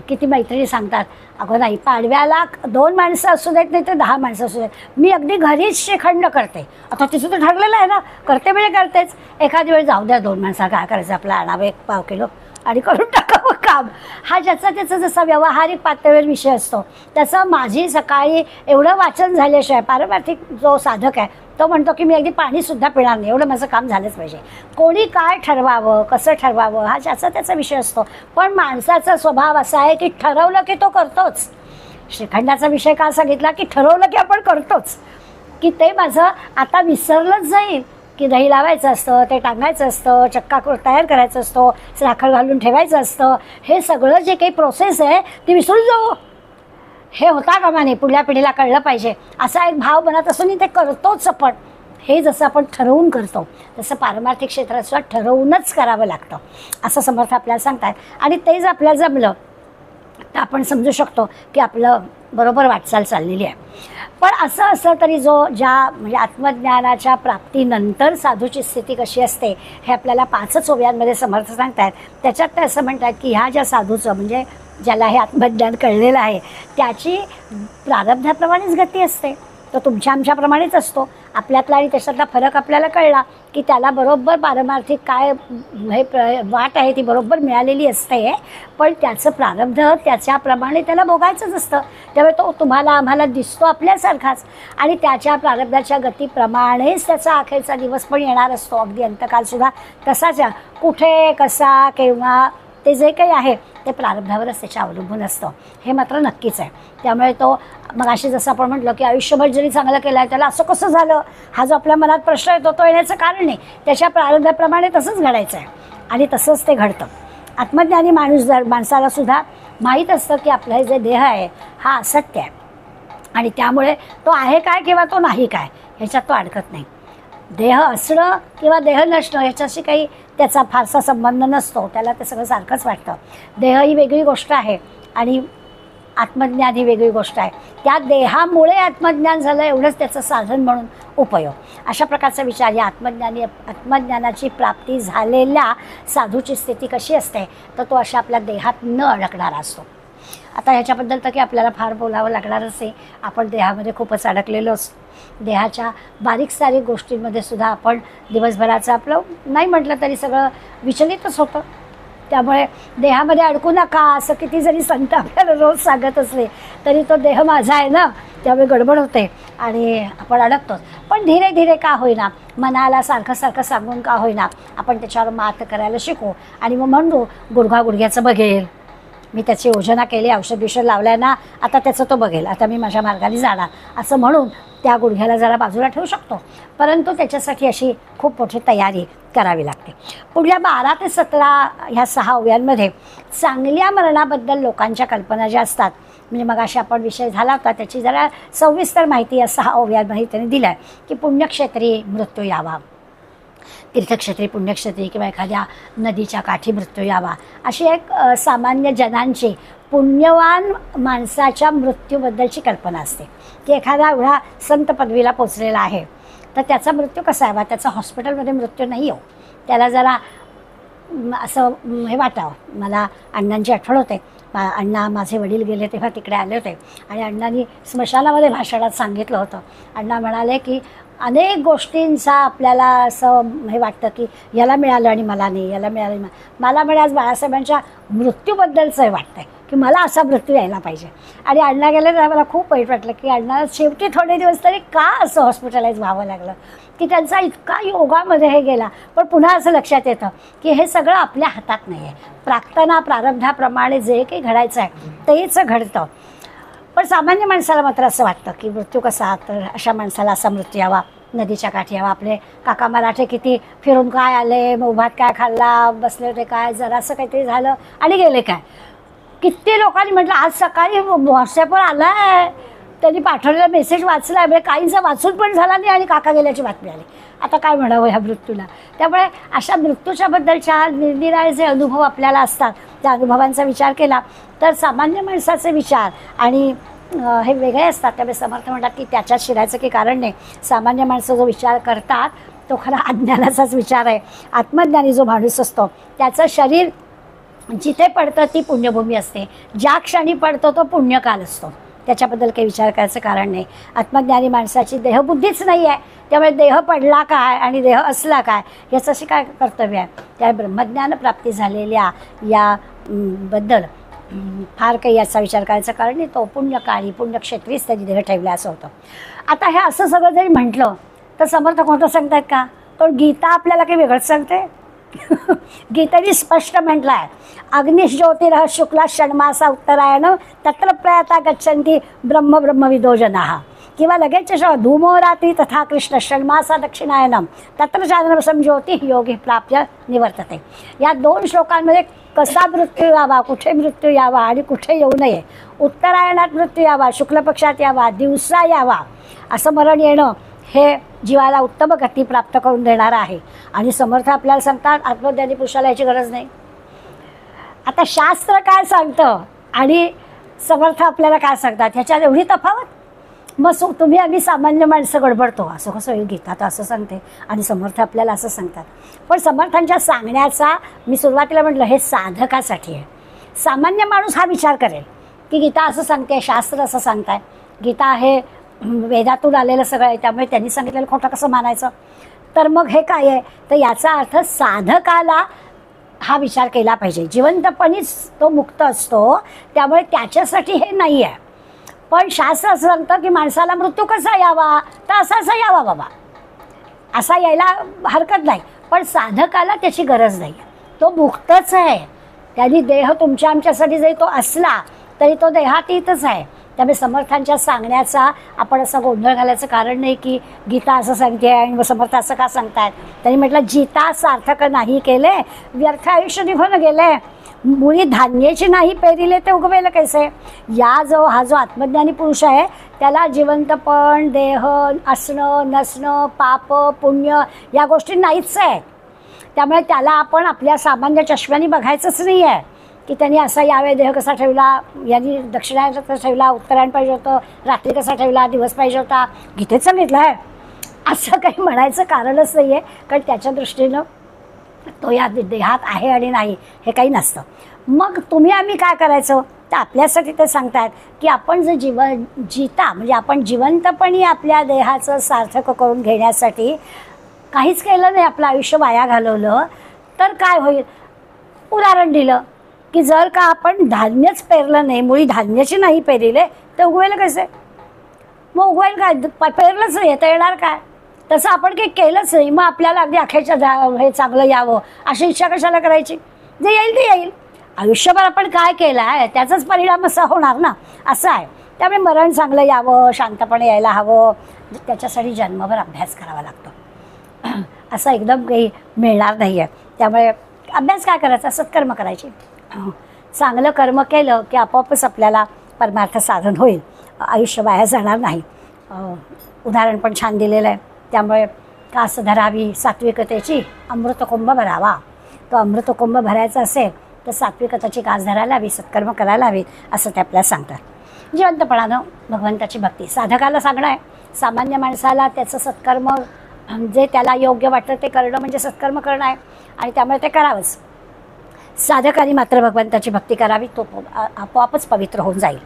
किती मैत्रिणी सांगतात, अगं नाही पाडव्याला 2 माणसं असू देत नाही तर 10 माणसं असू देत, मी अगदी घरीच श्रीखंड करते. आता तिचं तर ठरलेलं आहे ना, करते वेळे करतेच, एखादी वेळ जाऊ द्या 2 माणसं काय करायचं, आपलं आणावं 1 पाव किलो आणि करून टाकावं काम. हा ज्याचा त्याचा जसा व्यावहारिक पातळीवर विषय असतो, त्याचं माझी सकाळी एवढं वाचन झाल्याशिवाय, पारमार्थिक जो साधक आहे तो म्हणतो की मी अगदी पाणीसुद्धा पिणार नाही, एवढं माझं काम झालंच पाहिजे. कोणी काय ठरवावं कसं ठरवावं हा ज्याचा त्याचा विषय असतो, पण माणसाचा स्वभाव असा आहे की ठरवलं की तो करतोच. श्रीखंडाचा विषय का सांगितला की ठरवलं की आपण करतोच, की ते माझं आता विसरलंच जाईल की दही लावायचं असतं, ते टांगायचं असतं, चक्का तयार करायचं असतो, साखर घालून ठेवायचं असतं, हे सगळं जे काही प्रोसेस आहे ती विसरून जाऊ, हे होता कामा नये, पुढल्या पिढीला कळलं पाहिजे असा एक भाव बनत असून ते करतोच आपण. हे जसं आपण ठरवून करतो तसं पारमार्थिक क्षेत्रात सुद्धा ठरवूनच करावं लागतं असं समर्थ आपल्याला सांगतात. आणि ते जर आपल्याला जमलं तर आपण समजू शकतो की आपलं बरोबर वाटचाल चाललेली आहे. पण असं असं तरी ज्या म्हणजे आत्मज्ञानाच्या प्राप्तीनंतर साधूची स्थिती कशी असते हे आपल्याला 5 ओव्यांमध्ये समर्थ सांगतात. त्याच्यात ते असं म्हणतात की ह्या ज्या साधूचं म्हणजे ज्याला हे आत्मज्ञान कळलेलं आहे त्याची प्रारब्धाप्रमाणेच गती असते, तो तुमच्या आमच्याप्रमाणेच असतो. आपल्यातला आणि त्याच्यातला फरक आपल्याला कळला की त्याला बरोबर पारमार्थिक काय हे वाट आहे ती बरोबर मिळालेली असते, पण त्याचं प्रारब्ध त्याच्याप्रमाणे त्याला भोगायचंच असतं. त्यामुळे तो तुम्हाला आम्हाला दिसतो आपल्यासारखाच आणि त्याच्या प्रारब्धाच्या गतीप्रमाणेच त्याचा अखेरचा दिवस पण येणार असतो, अगदी अंतकालसुद्धा तसाच. कुठे कसा केव्हा ते जे काही आहे ते प्रारब्धावरच त्याच्या अवलंबून असतं, हे मात्र नक्कीच आहे. त्यामुळे तो मग अशी जसं आपण म्हटलं की आयुष्यभर जरी चांगलं केलं आहे त्याला असं कसं झालं हा जो आपल्या मनात प्रश्न येतो तो येण्याचं कारण नाही, त्याच्या प्रारब्धाप्रमाणे तसंच घडायचं आहे आणि तसंच ते घडतं. आत्मज्ञानी माणसाला सुद्धा माहीत असतं की आपला हे जे देह आहे हा असत्य आहे आणि त्यामुळे तो आहे काय किंवा तो नाही काय ह्याच्यात तो अडकत नाही. देह असणं किंवा देह नसणं ह्याच्याशी काही त्याचा फारसा संबंध नसतो, त्याला ते सगळं सारखंच वाटतं. देह ही वेगळी गोष्ट आहे आणि आत्मज्ञान ही वेगळी गोष्ट आहे. त्या देहामुळे आत्मज्ञान झालं एवढंच त्याचं साधन म्हणून उपयोग. अशा प्रकारचा विचार या आत्मज्ञानाची प्राप्ती झालेल्या साधूची स्थिती कशी असते तर तो अशा आपल्या देहात न अडकणारा असतो. आता ह्याच्याबद्दल तर की आपल्याला फार बोलावं लागणारच आहे. आपण देहामध्ये खूपच अडकलेलो असतो. देहाच्या बारीक सारीक गोष्टींमध्ये सुद्धा आपण दिवसभराचं आपलं नाही म्हटलं तरी सगळं विचलितच होतं. त्यामुळे देहामध्ये अडकू नका असं किती जरी संत आपल्याला रोज सांगत असले तरी तो देह माझा आहे ना, त्यामुळे गडबड होते आणि आपण अडकतोच. पण धीरे धीरे का होईना, मनाला सारखं सारखं सांगून का होईना आपण त्याच्यावर मात करायला शिकू आणि मग म्हणू गुडघा गुडघ्याचं बघेल, मी त्याची योजना केली, औषध बिषध लावलाय ना, आता त्याचं तो बघेल, आता मी माझ्या मार्गाने जाणार असं म्हणून त्या गुडघ्याला जरा बाजूला ठेवू शकतो. परंतु त्याच्यासाठी अशी खूप मोठी तयारी करावी लागते. पुढल्या 12 ते 17 ह्या 6 अवयवांमध्ये चांगल्या मरणाबद्दल लोकांच्या कल्पना ज्या असतात, म्हणजे मग अशी आपण विषय झाला होता त्याची जरा सविस्तर माहिती या 6 अवयवांमध्ये त्यांनी दिली आहे की पुण्यक्षेत्री मृत्यू यावा, तीर्थक्षेत्री पुण्यक्षेत्री किंवा एखाद्या नदीच्या काठी मृत्यू यावा, अशी एक सामान्य जनांची पुण्यवान माणसाच्या मृत्यूबद्दलची कल्पना असते की एखादा एवढा संत पदवीला पोचलेला आहे तर त्याचा मृत्यू कसा यावा, त्याचा हॉस्पिटलमध्ये मृत्यू नाही येऊ, त्याला जरा असं हे वाटावं. मला अण्णांची आठवण होते. अण्णा माझे वडील गेले तेव्हा तिकडे आले होते आणि अण्णांनी स्मशानामध्ये भाषणात सांगितलं होतं. अण्णा म्हणाले की अनेक गोष्टींचा आपल्याला असं हे वाटतं की याला मिळालं आणि मला नाही, याला मिळालं मला मिळालं. आज बाळासाहेबांच्या मृत्यूबद्दलचं हे वाटतं आहे की मला असा मृत्यू यायला पाहिजे. आणि अण्णा गेले तर मला खूप वाईट वाटलं की अण्णाला शेवटी थोडे दिवस तरी का असं हॉस्पिटलाइज व्हावं लागलं, की त्यांचा इतका योगामध्ये हे गेला. पण पुन्हा असं लक्षात येतं की हे सगळं आपल्या हातात नाही आहे. प्रार्थना प्रारब्धाप्रमाणे जे काही घडायचं आहे तेच घडतं. पण सामान्य माणसाला मात्र असं वाटतं की मृत्यू कसा, तर अशा माणसाला असा मृत्यू यावा, नदीच्या काठी यावा. आपले काका मराठे किती फिरून काय आले, मग भात काय खाल्ला, बसले होते काय, जरासं काहीतरी झालं आणि गेले काय. किती लोकांनी म्हटलं आज सकाळी व्हॉट्सॲपवर आला आहे, त्यांनी पाठवलेला मेसेज वाचला आहे, म्हणजे काहींचा वाचून पण झाला नाही आणि काका गेल्याची बातमी आली. आता काय म्हणावं ह्या मृत्यूला. त्यामुळे अशा मृत्यूच्याबद्दलच्या निरनिराळे जे अनुभव आपल्याला असतात त्या अनुभवांचा विचार केला तर सामान्य माणसाचे विचार आणि हे वेगळे असतात. त्यामुळे समर्थ म्हणतात की त्याच्यात शिरायचं की कारण नाही. सामान्य माणसं जो विचार करतात तो खरा अज्ञानाचाच विचार आहे. आत्मज्ञानी जो माणूस असतो त्याचं शरीर जिथे पडतं ती पुण्यभूमी असते, ज्या क्षणी पडतो तो पुण्यकाल असतो. त्याच्याबद्दल काही विचार करायचं कारण नाही. आत्मज्ञानी माणसाची देहबुद्धीच नाही आहे, त्यामुळे देह पडला काय आणि देह असला काय याचं अशी काय कर्तव्य आहे. त्या ब्रह्मज्ञान प्राप्ती झालेल्या या बद्दल फार काही याचा विचार करायचं कारण नाही. तो पुण्यकाळी पुण्यक्षेत्रीच त्यांनी देह ठेवला असं होतं. आता हे असं सगळं जरी म्हटलं तर समर्थ कोणतं सांगतायत का, तर गीता आपल्याला काही वेगळंच सांगते. गीतेने स्पष्ट म्हटलं आहे अग्निश ज्योतिरः शुक्ला षण्मासा उत्तरायण तत्र प्रयता गच्छन्ति ब्रह्म ब्रह्मविदो जनाः. किंवा लगेच धूमो रात्री तथा कृष्ण षण्मासा दक्षिणायनम तत्र चांद्रमसं ज्योती योगी प्राप्य निवर्तते. या 2 श्लोकांमध्ये कसा मृत्यू यावा, कुठे मृत्यू यावा आणि कुठे येऊ नये, उत्तरायणात मृत्यू यावा, शुक्ल पक्षात यावा, दिवसा यावा, असं मरण येणं हे जीवाला उत्तम गती प्राप्त करून देणार आहे. आणि समर्थ आपल्याला सांगतात आत्मज्ञानी पुरुषाला याची गरज नाही. आता शास्त्र काय सांगतं आणि समर्थ आपल्याला काय सांगतात ह्याच्यात एवढी तफावत. मग तुम्ही आम्ही सामान्य माणसं गडबडतो, असं कसं होईल, गीता तर असं सांगते आणि समर्थ आपल्याला असं सांगतात. पण समर्थांच्या सांगण्याचा मी सुरुवातीला म्हटलं हे साधकासाठी आहे. सामान्य माणूस हा विचार करेल की गीता असं सांगते, शास्त्र असं सांगताय, गीता हे वेदातून आलेलं सगळं आहे, त्यामुळे त्यांनी सांगितलेलं खोटं कसं मानायचं. तर मग हे काय आहे, तर याचा अर्थ साधकाला हा विचार केला पाहिजे. जिवंतपणीच तो मुक्त असतो, त्यामुळे त्याच्यासाठी हे नाही आहे. पण शास्त्र असं सांगतं की माणसाला मृत्यू कसा यावा, तर असा यावा बाबा, असा यायला हरकत नाही. पण साधकाला त्याची गरज नाही, तो मुक्तच आहे. त्यांनी देह तुमच्या आमच्यासाठी जरी तो असला तरी तो देहातीतच आहे. त्यामुळे समर्थांच्या सांगण्याचा आपण असा गोंधळ घालायचं कारण नाही की गीता असं सांगते आणि समर्थ असं का सांगतायत. त्यांनी म्हटलं जिता सार्थक नाही केले व्यर्थ आयुष्य निघून गेले, मुळी धान्याची नाही पेरिले ते उगवेल कैसे. हा जो आत्मज्ञानी पुरुष आहे त्याला जिवंतपण, देह असणं नसणं, पाप पुण्य या गोष्टी नाहीच आहे. त्यामुळे त्याला आपण आपल्या सामान्य चष्म्याने बघायचंच नाही आहे की त्यांनी असा यावे, देह कसा ठेवला, यांनी दक्षिणायन कसा ठेवला, उत्तरायण पाहिजे होतं, रात्री कसा ठेवला, दिवस पाहिजे होता, गीतेत सांगितलं आहे असं काही म्हणायचं कारणच नाही आहे. कारण त्याच्या दृष्टीनं तो या देहात आहे आणि नाही हे काही नसतं. मग तुम्ही आम्ही काय करायचं तर आपल्यासाठी ते सांगतात की आपण जर जिता म्हणजे आपण जिवंतपणी आपल्या देहाचं सार्थक करून घेण्यासाठी काहीच केलं नाही, आपलं आयुष्य वाया घालवलं, तर काय होईल. उदाहरण दिलं की जर का आपण धान्यच पेरलं नाही, मुळी धान्याची नाही पेरिले, तर उगवेल कसे. मग उगवेल काय, पेरलंच नाही तर येणार काय. तसं आपण काही केलंच नाही, मग आपल्याला अगदी अखेरच्या हे चांगलं यावं अशी इच्छा कशाला करायची. जे येईल ते येईल. आयुष्यभर आपण काय केलं आहे त्याचाच परिणाम असा होणार ना, असं आहे. त्यामुळे मरण चांगलं यावं, शांतपणे यायला हवं, त्याच्यासाठी जन्मभर अभ्यास करावा लागतो. असं एकदम काही मिळणार नाही आहे. त्यामुळे अभ्यास काय करायचा, सत्कर्म करायचे. चांगलं कर्म केलं की आपोआपच आपल्याला परमार्थ साधन होईल, आयुष्य वाया जाणार नाही. उदाहरण पण छान दिलेलं आहे. त्यामुळे कास धरावी सात्विकतेची, अमृतकुंभ भरावा. तो अमृतकुंभ भरायचा असेल तर सात्विकतेची कास धरायला हवी, सत्कर्म करायला हवी, असं ते आपल्याला सांगतात. जिवंतपणानं भगवंताची भक्ती साधकाला सांगणं आहे. सामान्य माणसाला त्याचं सत्कर्म जे त्याला योग्य वाटतं ते करणं म्हणजे सत्कर्म करणं आहे, आणि त्यामुळे ते करावंच. साधकाने मात्र भगवंताची भक्ती करावी, तो आपोआपच पवित्र होऊन जाईल.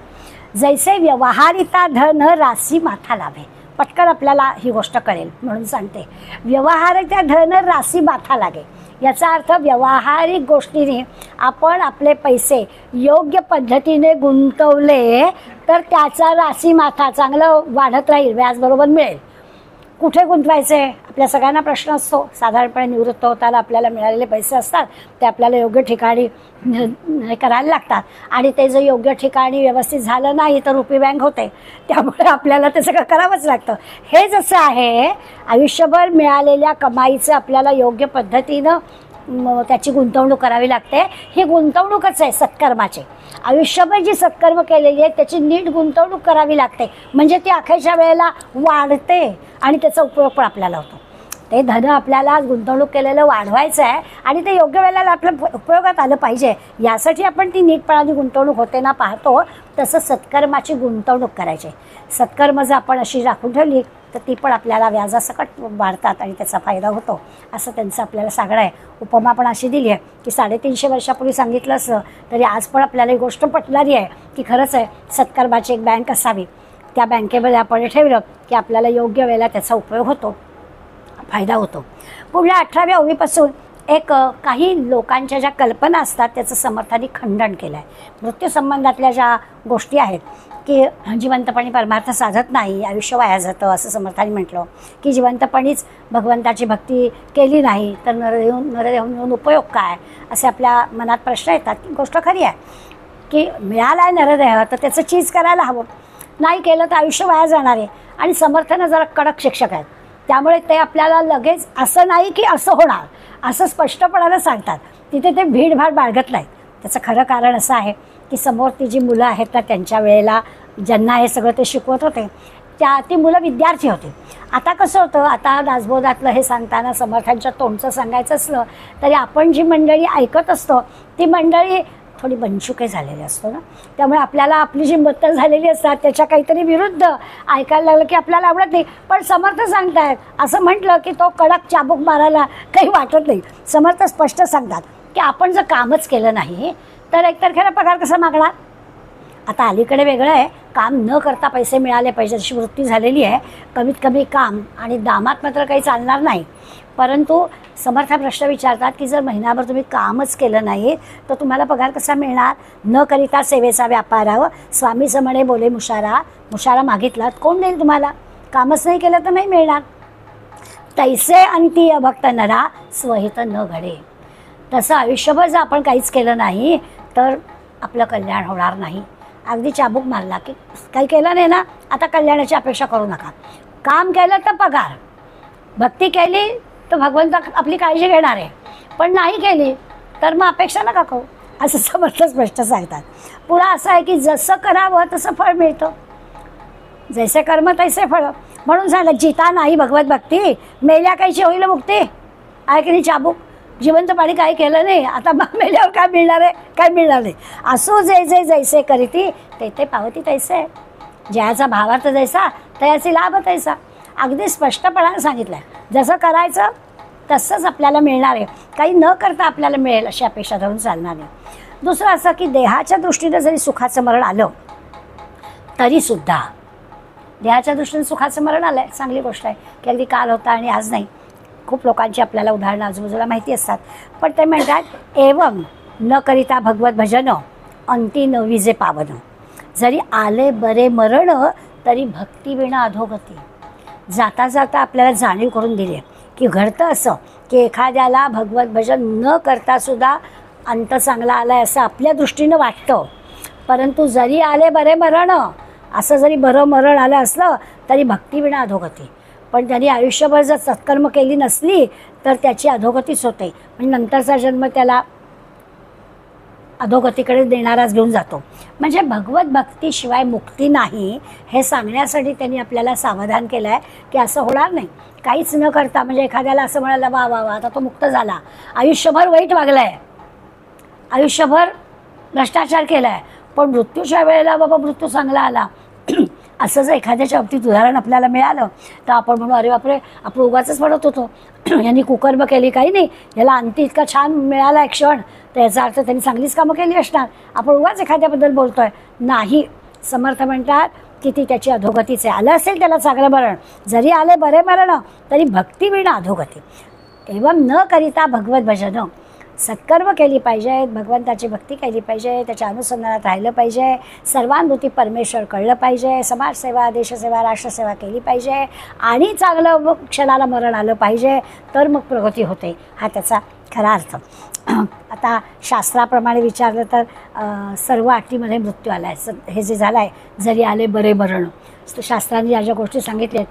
जैसे व्यवहारिता धन राशी माथा लाभे. पटकन आपल्याला ही गोष्ट कळेल म्हणून सांगते. व्यवहारिता धन राशी माथा लागे. याचा अर्थ व्यावहारिक गोष्टीने आपण आपले पैसे योग्य पद्धतीने गुंतवले तर त्याचा राशी माथा चांगलं वाढत राहील, व्याज बरोबर मिळेल. कुठे गुंतवायचे आपल्या सगळ्यांना प्रश्न असतो. साधारणपणे निवृत्त होताना आपल्याला मिळालेले पैसे असतात ते आपल्याला योग्य ठिकाणी हे करायला लागतात, आणि ते जर योग्य ठिकाणी व्यवस्थित झालं नाही तर रुपी बँक होते. त्यामुळे आपल्याला ते सगळं करावंच लागतं. हे जसं आहे, आयुष्यभर मिळालेल्या कमाईचं आपल्याला योग्य पद्धतीनं त्याची गुंतवणूक करावी लागते. ही गुंतवणूकच आहे सत्कर्माची. आयुष्यभर जी सत्कर्म केलेली आहे त्याची नीट गुंतवणूक करावी लागते, म्हणजे ती अखेरच्या वेळेला वाढते आणि त्याचा उपयोग पण आपल्याला होतो. ते धन आपल्याला गुंतवणूक केलेलं वाढवायचं आहे आणि ते योग्य वेळेला आपल्या उपयोगात आलं पाहिजे, यासाठी आपण ती नीटपणाने गुंतवणूक होते ना पाहतो. तसं सत्कर्माची गुंतवणूक करायची. सत्कर्म जर आपण अशी राखून ठेवली तर ती पण आपल्याला व्याजासकट वाढतात आणि त्याचा फायदा होतो, असं त्यांचं आपल्याला सांगणं आहे. उपमा पण अशी दिली आहे की 350 वर्षापूर्वी सांगितलं असं तरी आज पण आपल्याला ही गोष्ट पटणारी आहे की खरंच आहे, सत्कर्माची एक बँक असावी. त्या बँकेमध्ये आपण ठेवलं की आपल्याला योग्य वेळेला त्याचा उपयोग होतो, फायदा होतो. पुढल्या 18व्या ओवीपासून काही लोकांच्या ज्या कल्पना असतात त्याचं समर्थाने खंडन केलं आहे. मृत्यूसंबंधातल्या ज्या गोष्टी आहेत की जिवंतपणी परमार्थ साधत नाही, आयुष्य वाया जातं, असं समर्थाने म्हटलं की जिवंतपणीच भगवंताची भक्ती केली नाही तर नरदेहून येऊन उपयोग काय, असे आपल्या मनात प्रश्न येतात. ती गोष्ट खरी आहे की मिळाला आहे नरदेह तर त्याचं चीज करायला हवं, नाही केलं तर आयुष्य वाया जाणार आहे. आणि समर्थानं जरा कडक शिक्षक आहेत, त्यामुळे ते आपल्याला लगेच असं नाही की असं होणार असं स्पष्टपणानं सांगतात. तिथे ते भीडभाड बाळगत नाहीत. त्याचं खरं कारण असं आहे की समोर ती जी मुलं आहेत ना त्यांच्या वेळेला ज्यांना हे सगळं ते शिकवत होते ती मुलं विद्यार्थी होते. आता कसं होतं, आता दासबोधातलं हे सांगताना समर्थांच्या तोंडचं सांगायचं असलं तरी आपण जी मंडळी ऐकत असतो ती मंडळी थोडी बनचुके झालेली असतो ना, त्यामुळे आपल्याला आपली जी मतं झालेली असतात त्याच्या काहीतरी विरुद्ध ऐकायला लागलं की आपल्याला आवडत नाही. पण समर्थ सांगतायत असं म्हटलं की तो कडक चाबूक मारायला काही वाटत नाही. समर्थ स्पष्ट सांगतात की आपण जर कामच केलं नाही तर एकतर्फेला पगार कसा मागणार. आता अलीकडे वेगळं आहे, काम न करता पैसे मिळाले पाहिजे अशी वृत्ती झालेली आहे. कमीत कमी काम आणि दामात मात्र काही चालणार नाही. परंतु समर्थ प्रश्न विचारतात की जर महिनाभर तुम्ही कामच केलं नाही तर तुम्हाला पगार कसा मिळणार. न करिता सेवेचा व्यापारावं स्वामीचं म्हणे बोले मुशारा मागितलात कोण देईल तुम्हाला. कामच नाही केलं तर नाही मिळणार. तैसे अंती अभक्त नरा स्वहित न घडे. तसं आयुष्यभर जर आपण काहीच केलं नाही तर आपलं कल्याण होणार नाही. अगदी चाबूक मारला की काही केलं नाही ना आता कल्याणाची अपेक्षा करू नका. काम केलं तर पगार, भक्ती केली तर भगवंत आपली काळजी घेणार आहे, पण नाही केली तर मग अपेक्षा नका करू, असं समर्थ स्पष्ट सांगतात. पुढं असं आहे की जसं करावं तसं फळ मिळतं. जैसे कर्म तैसे फळ. म्हणून झालं जिता नाही भगवत भक्ती मेल्या काहीची होईल मुक्ती. आहे की नाही चाबूक. जिवंतपणी काही केलं नाही आता मेल्यावर काय मिळणार आहे, काय मिळणार नाही. असो जे जैसे करीती ते पावती तैसे. ज्याचा भावार्थ जैसा तयाची लाभ तैसा. अगदी स्पष्टपणाने सांगितलं आहे. जसं करायचं तसंच आपल्याला मिळणार आहे. काही न करता आपल्याला मिळेल अशी अपेक्षा धरून चालणार नाही. दुसरं असं की देहाच्या दृष्टीनं जरी सुखाचं मरण आलं तरीसुद्धा, देहाच्या दृष्टीने सुखाचं मरण आलं आहे चांगली गोष्ट आहे की अगदी काल होता आणि आज नाही. खूप लोकांची आपल्याला उदाहरणं आजूबाजूला माहिती असतात. पण ते म्हणतात एवं न करिता भगवत भजन अंती न विजे पावन. जरी आले बरे मरण तरी भक्तीविना अधोगती. जाता जाता आपल्याला जाणीव करून दिली आहे की घडतं असं की एखाद्याला भगवत भजन न करतासुद्धा अंत चांगला आला आहे असं आपल्या दृष्टीनं वाटतं. परंतु जरी आले बरे मरण, असं जरी बरं मरण आलं असलं तरी भक्तीविना अधोगती. पण त्यांनी आयुष्यभर जर सत्कर्म केली नसली तर त्याची अधोगतीच होते. म्हणजे नंतरचा जन्म त्याला अधोगतीकडे देणाराच घेऊन जातो. म्हणजे भगवत भक्तीशिवाय मुक्ती नाही हे सांगण्यासाठी त्यांनी आपल्याला सावधान केलं आहे की असं होणार नाही. काहीच न करता म्हणजे एखाद्याला असं म्हणाला वा वा वा आता तो मुक्त झाला, आयुष्यभर वाईट वागला आहे, आयुष्यभर भ्रष्टाचार केला आहे, पण मृत्यूच्या वेळेला बाबा मृत्यू चांगला आला असं जर एखाद्याच्या बाबतीत उदाहरण आपल्याला मिळालं तर आपण म्हणू अरे बापरे आपण उगाचच पडत होतो, यांनी कुकर्म केली, काही नाही, याला अंती इतका छान मिळाला एक क्षण, तर याचा अर्थ त्यांनी चांगलीच कामं केली असणार, आपण उगाच एखाद्याबद्दल बोलतोय. नाही, समर्थ म्हणतात की ती त्याची अधोगतीच आहे. आलं असेल त्याला चांगलं मरण, जरी आले बरे मरण तरी भक्तीविना अधोगती. एवं न करिता भगवत भजन, सत्कर्म केली पाहिजे, भगवंताची भक्ती केली पाहिजे, त्याच्या अनुसंधानात राहिलं पाहिजे, सर्वानुभूती परमेश्वर कळलं पाहिजे, समाजसेवा, देशसेवा, राष्ट्रसेवा केली पाहिजे आणि चांगलं क्षणाला मरण आलं पाहिजे, तर मग प्रगती होते. हा त्याचा खरा अर्थ. आता शास्त्राप्रमाणे विचारलं तर सर्व अटीमध्ये मृत्यू आला आहे. हे जे झालं आहे, जरी आले बरे मरण, शास्त्रांनी ज्या ज्या गोष्टी सांगितल्यात,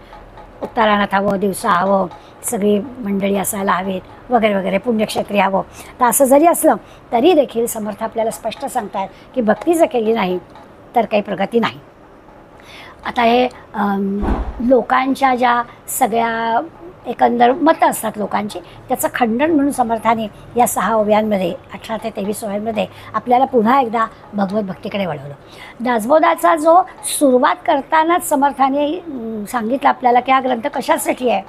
उत्तरायणात हवं, दिवसा हवं, सगळी मंडळी असायला हवीत वगैरे वगैरे, पुण्यक्षेत्री हवं, तर असं जरी असलं तरी देखील समर्थ आपल्याला स्पष्ट सांगतात की भक्ती जर केली नाही तर काही प्रगती नाही. आता हे लोकांच्या ज्या सगळ्या एकंदर मतं असतात लोकांची, त्याचं खंडन म्हणून समर्थाने या 6 ओव्यांमध्ये 18 ते 23 ओव्यांमध्ये आपल्याला पुन्हा एकदा भगवत भक्तीकडे वळवलं. दासबोधाचा जो सुरुवात करतानाच समर्थाने सांगितलं आपल्याला की हा ग्रंथ कशासाठी आहे,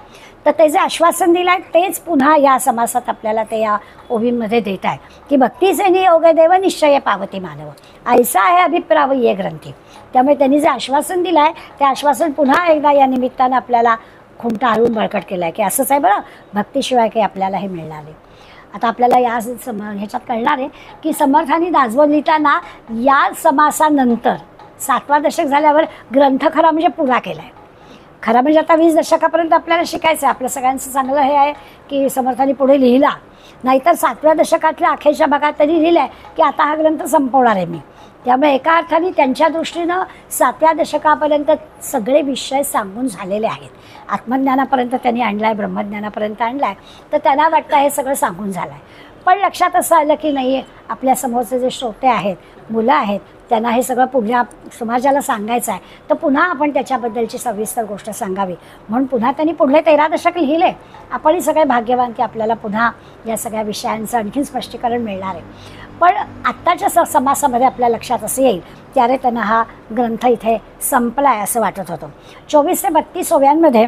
तर ते जे आश्वासन दिलं आहे तेच पुन्हा या समासात आपल्याला ते या ओवींमध्ये देत आहे की भक्तीचे योगे देव निश्चय पावती मानव, ऐसा आहे अभिप्राव ये ग्रंथी. त्यामुळे त्यांनी जे आश्वासन दिलं आहे ते आश्वासन पुन्हा एकदा या निमित्तानं आपल्याला खुंटा हलवून बळकट केला आहे की असंच आहे बरं, भक्तीशिवाय काही आपल्याला हे मिळणार नाही. आता आपल्याला या ह्याच्यात कळणार आहे की समर्थांनी दासबोध लिहिताना या समासानंतर 7वा दशक झाल्यावर ग्रंथ खरा म्हणजे पुरा केला आहे. खरा म्हणजे आता 20 दशकापर्यंत आपल्याला शिकायचं आहे. आपल्या सगळ्यांचं चांगलं हे आहे की समर्थांनी पुढे लिहिला, नाहीतर 7व्या दशकातल्या अखेरच्या भागात तरी लिहिलं आहे की आता हा ग्रंथ संपवणार आहे मी. त्यामुळे एका अर्थाने त्यांच्या दृष्टीनं 7व्या दशकापर्यंत सगळे विषय सांगून झालेले आहेत. आत्मज्ञानापर्यंत त्यांनी आणला आहे, ब्रह्मज्ञानापर्यंत आणला आहे, तर त्यांना वाटतं हे सगळं सांगून झालं आहे. पण लक्षात असं आलं की नाही, आपल्या समोरचे जे श्रोते आहेत, मुलं आहेत, त्यांना हे सगळं पुढल्या समाजाला सांगायचं आहे, तर पुन्हा आपण त्याच्याबद्दलची सविस्तर गोष्ट सांगावी म्हणून पुन्हा त्यांनी पुढले 13 दशक लिहिले. आपणही सगळे भाग्यवान की आपल्याला पुन्हा या सगळ्या विषयांचं आणखीन स्पष्टीकरण मिळणार आहे. पण आत्ताच्या समासामध्ये आपल्या लक्षात असं येईल त्यारे त्यांना हा ग्रंथ इथे संपला आहे असं वाटत होतं. 24 ते 32 ओव्यांमध्ये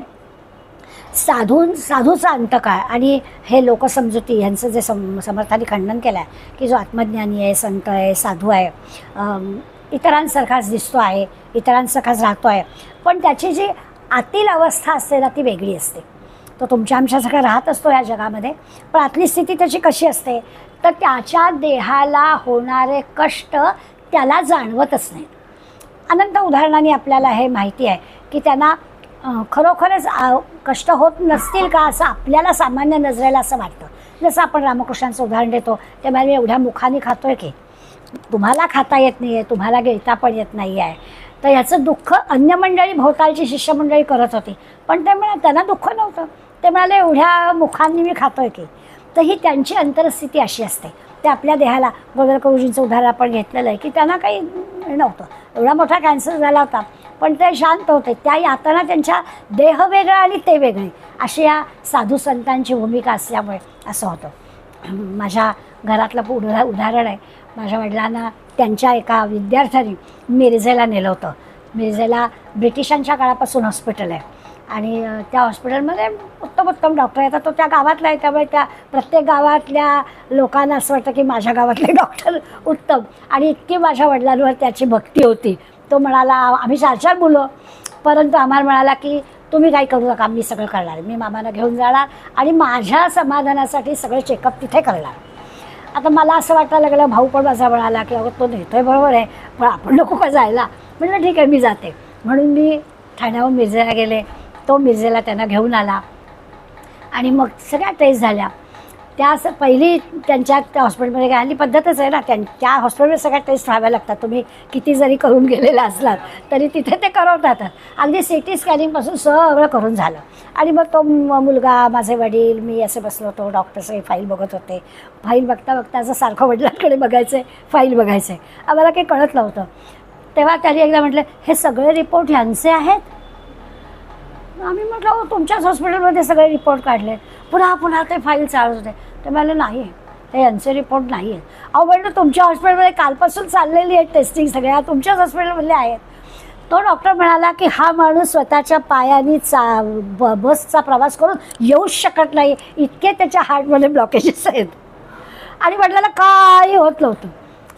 साधूचा अंतकाळ आणि हे लोकसमजुती यांचं जे समर्थांनी खंडन केलं आहे की जो आत्मज्ञानी आहे, संत आहे, साधू आहे, इतरांसारखाच दिसतो आहे, इतरांसारखाच राहतो आहे, पण त्याची जी आतील अवस्था असते ना ती वेगळी असते. तो तुमच्या आमच्यासारखा राहत असतो या जगामध्ये, पण आतली स्थिती त्याची कशी असते तर त्याच्या देहाला होणारे कष्ट त्याला जाणवतच नाहीत. अनंत उदाहरणांनी आपल्याला हे माहिती आहे की त्यांना खरोखरच कष्ट होत नसतील का असं आपल्याला सामान्य नजरेला असं वाटतं. जसं आपण रामकृष्णांचं उदाहरण देतो तेव्हा मी एवढ्या मुखाने खातोय की तुम्हाला खाता येत नाही आहे, तुम्हाला गिळता पण येत नाही आहे, तर ह्याचं दुःख अन्य मंडळी भोवतालची शिष्यमंडळी करत होती, पण ते त्यांना दुःख नव्हतं. ते म्हणाले एवढ्या मुखांनी मी खातोय की. तर ही त्यांची अंतरस्थिती अशी असते. ते आपल्या देहाला गोदरकरूजींचं उदाहरण आपण घेतलेलं आहे की त्यांना काही नव्हतं, एवढा मोठा कॅन्सर झाला होता, पण ते शांत होते. त्या यातना त्यांच्या देह वेगळा आणि ते वेगळे अशी या साधू संतांची भूमिका असल्यामुळे असं होतं. माझ्या घरातलं उदाहरण आहे. माझ्या वडिलांना त्यांच्या एका विद्यार्थ्याने मिरजेला नेलं होतं. मिरजेला ब्रिटिशांच्या काळापासून हॉस्पिटल आहे आणि त्या हॉस्पिटलमध्ये उत्तम उत्तम डॉक्टर येतात. तो त्या गावातला आहे, त्यामुळे त्या प्रत्येक गावातल्या लोकांना असं वाटतं की माझ्या गावातले डॉक्टर उत्तम. आणि इतकी माझ्या वडिलांवर त्याची भक्ती होती. तो म्हणाला, आम्ही 4 मुलं, परंतु आम्हाला म्हणाला की तुम्ही काही करू नका, मी सगळं करणार, मी मामाला घेऊन जाणार आणि माझ्या समाधानासाठी सगळं चेकअप तिथे करणार. आता मला असं वाटायला लागलं, भाऊ पण माझा म्हणाला की अगं तो नेतोय बरोबर आहे, पण आपण नको का जायला. म्हटलं ठीक आहे, मी जाते. म्हणून मी ठाण्याहून मिरजेला गेले. तो मिरजेला त्यांना घेऊन आला आणि मग सगळ्या टेस्ट झाल्या. त्या पहिली त्यांच्या त्या हॉस्पिटलमध्ये काय, हल्ली पद्धतच आहे ना, त्या हॉस्पिटलमध्ये सगळ्या टेस्ट व्हाव्या लागतात. तुम्ही किती जरी करून गेलेला असलात तरी तिथे ते करवतात. अगदी CT स्कॅनिंगपासून सगळं करून झालं. आणि मग तो मुलगा, माझे वडील, मी असे बसलो होतो. डॉक्टर सगळे फाईल बघत होते. फाईल बघता बघता असं सारखं वडिलांकडे बघायचं आहे, फाईल बघायचं आहे. आम्हाला काही कळत नव्हतं. तेव्हा त्यांनी एकदा म्हटलं, हे सगळे रिपोर्ट ह्यांचे आहेत. आम्ही म्हटलं, हो तुमच्याच हॉस्पिटलमध्ये सगळे रिपोर्ट काढले. पुन्हा ते फाईल चालत होते. ते म्हणाले, नाही हे यांचे रिपोर्ट नाही आहेत. अहो म्हटलं, तुमच्या हॉस्पिटलमध्ये कालपासून चाललेली आहे टेस्टिंग, सगळ्या तुमच्याच हॉस्पिटलमधले आहेत. तो डॉक्टर म्हणाला की हा माणूस स्वतःच्या पायाने बसचा प्रवास करून येऊच शकत नाही, इतके त्याच्या हार्टमध्ये ब्लॉकेजेस आहेत. आणि म्हटल्याला काही होत नव्हतं.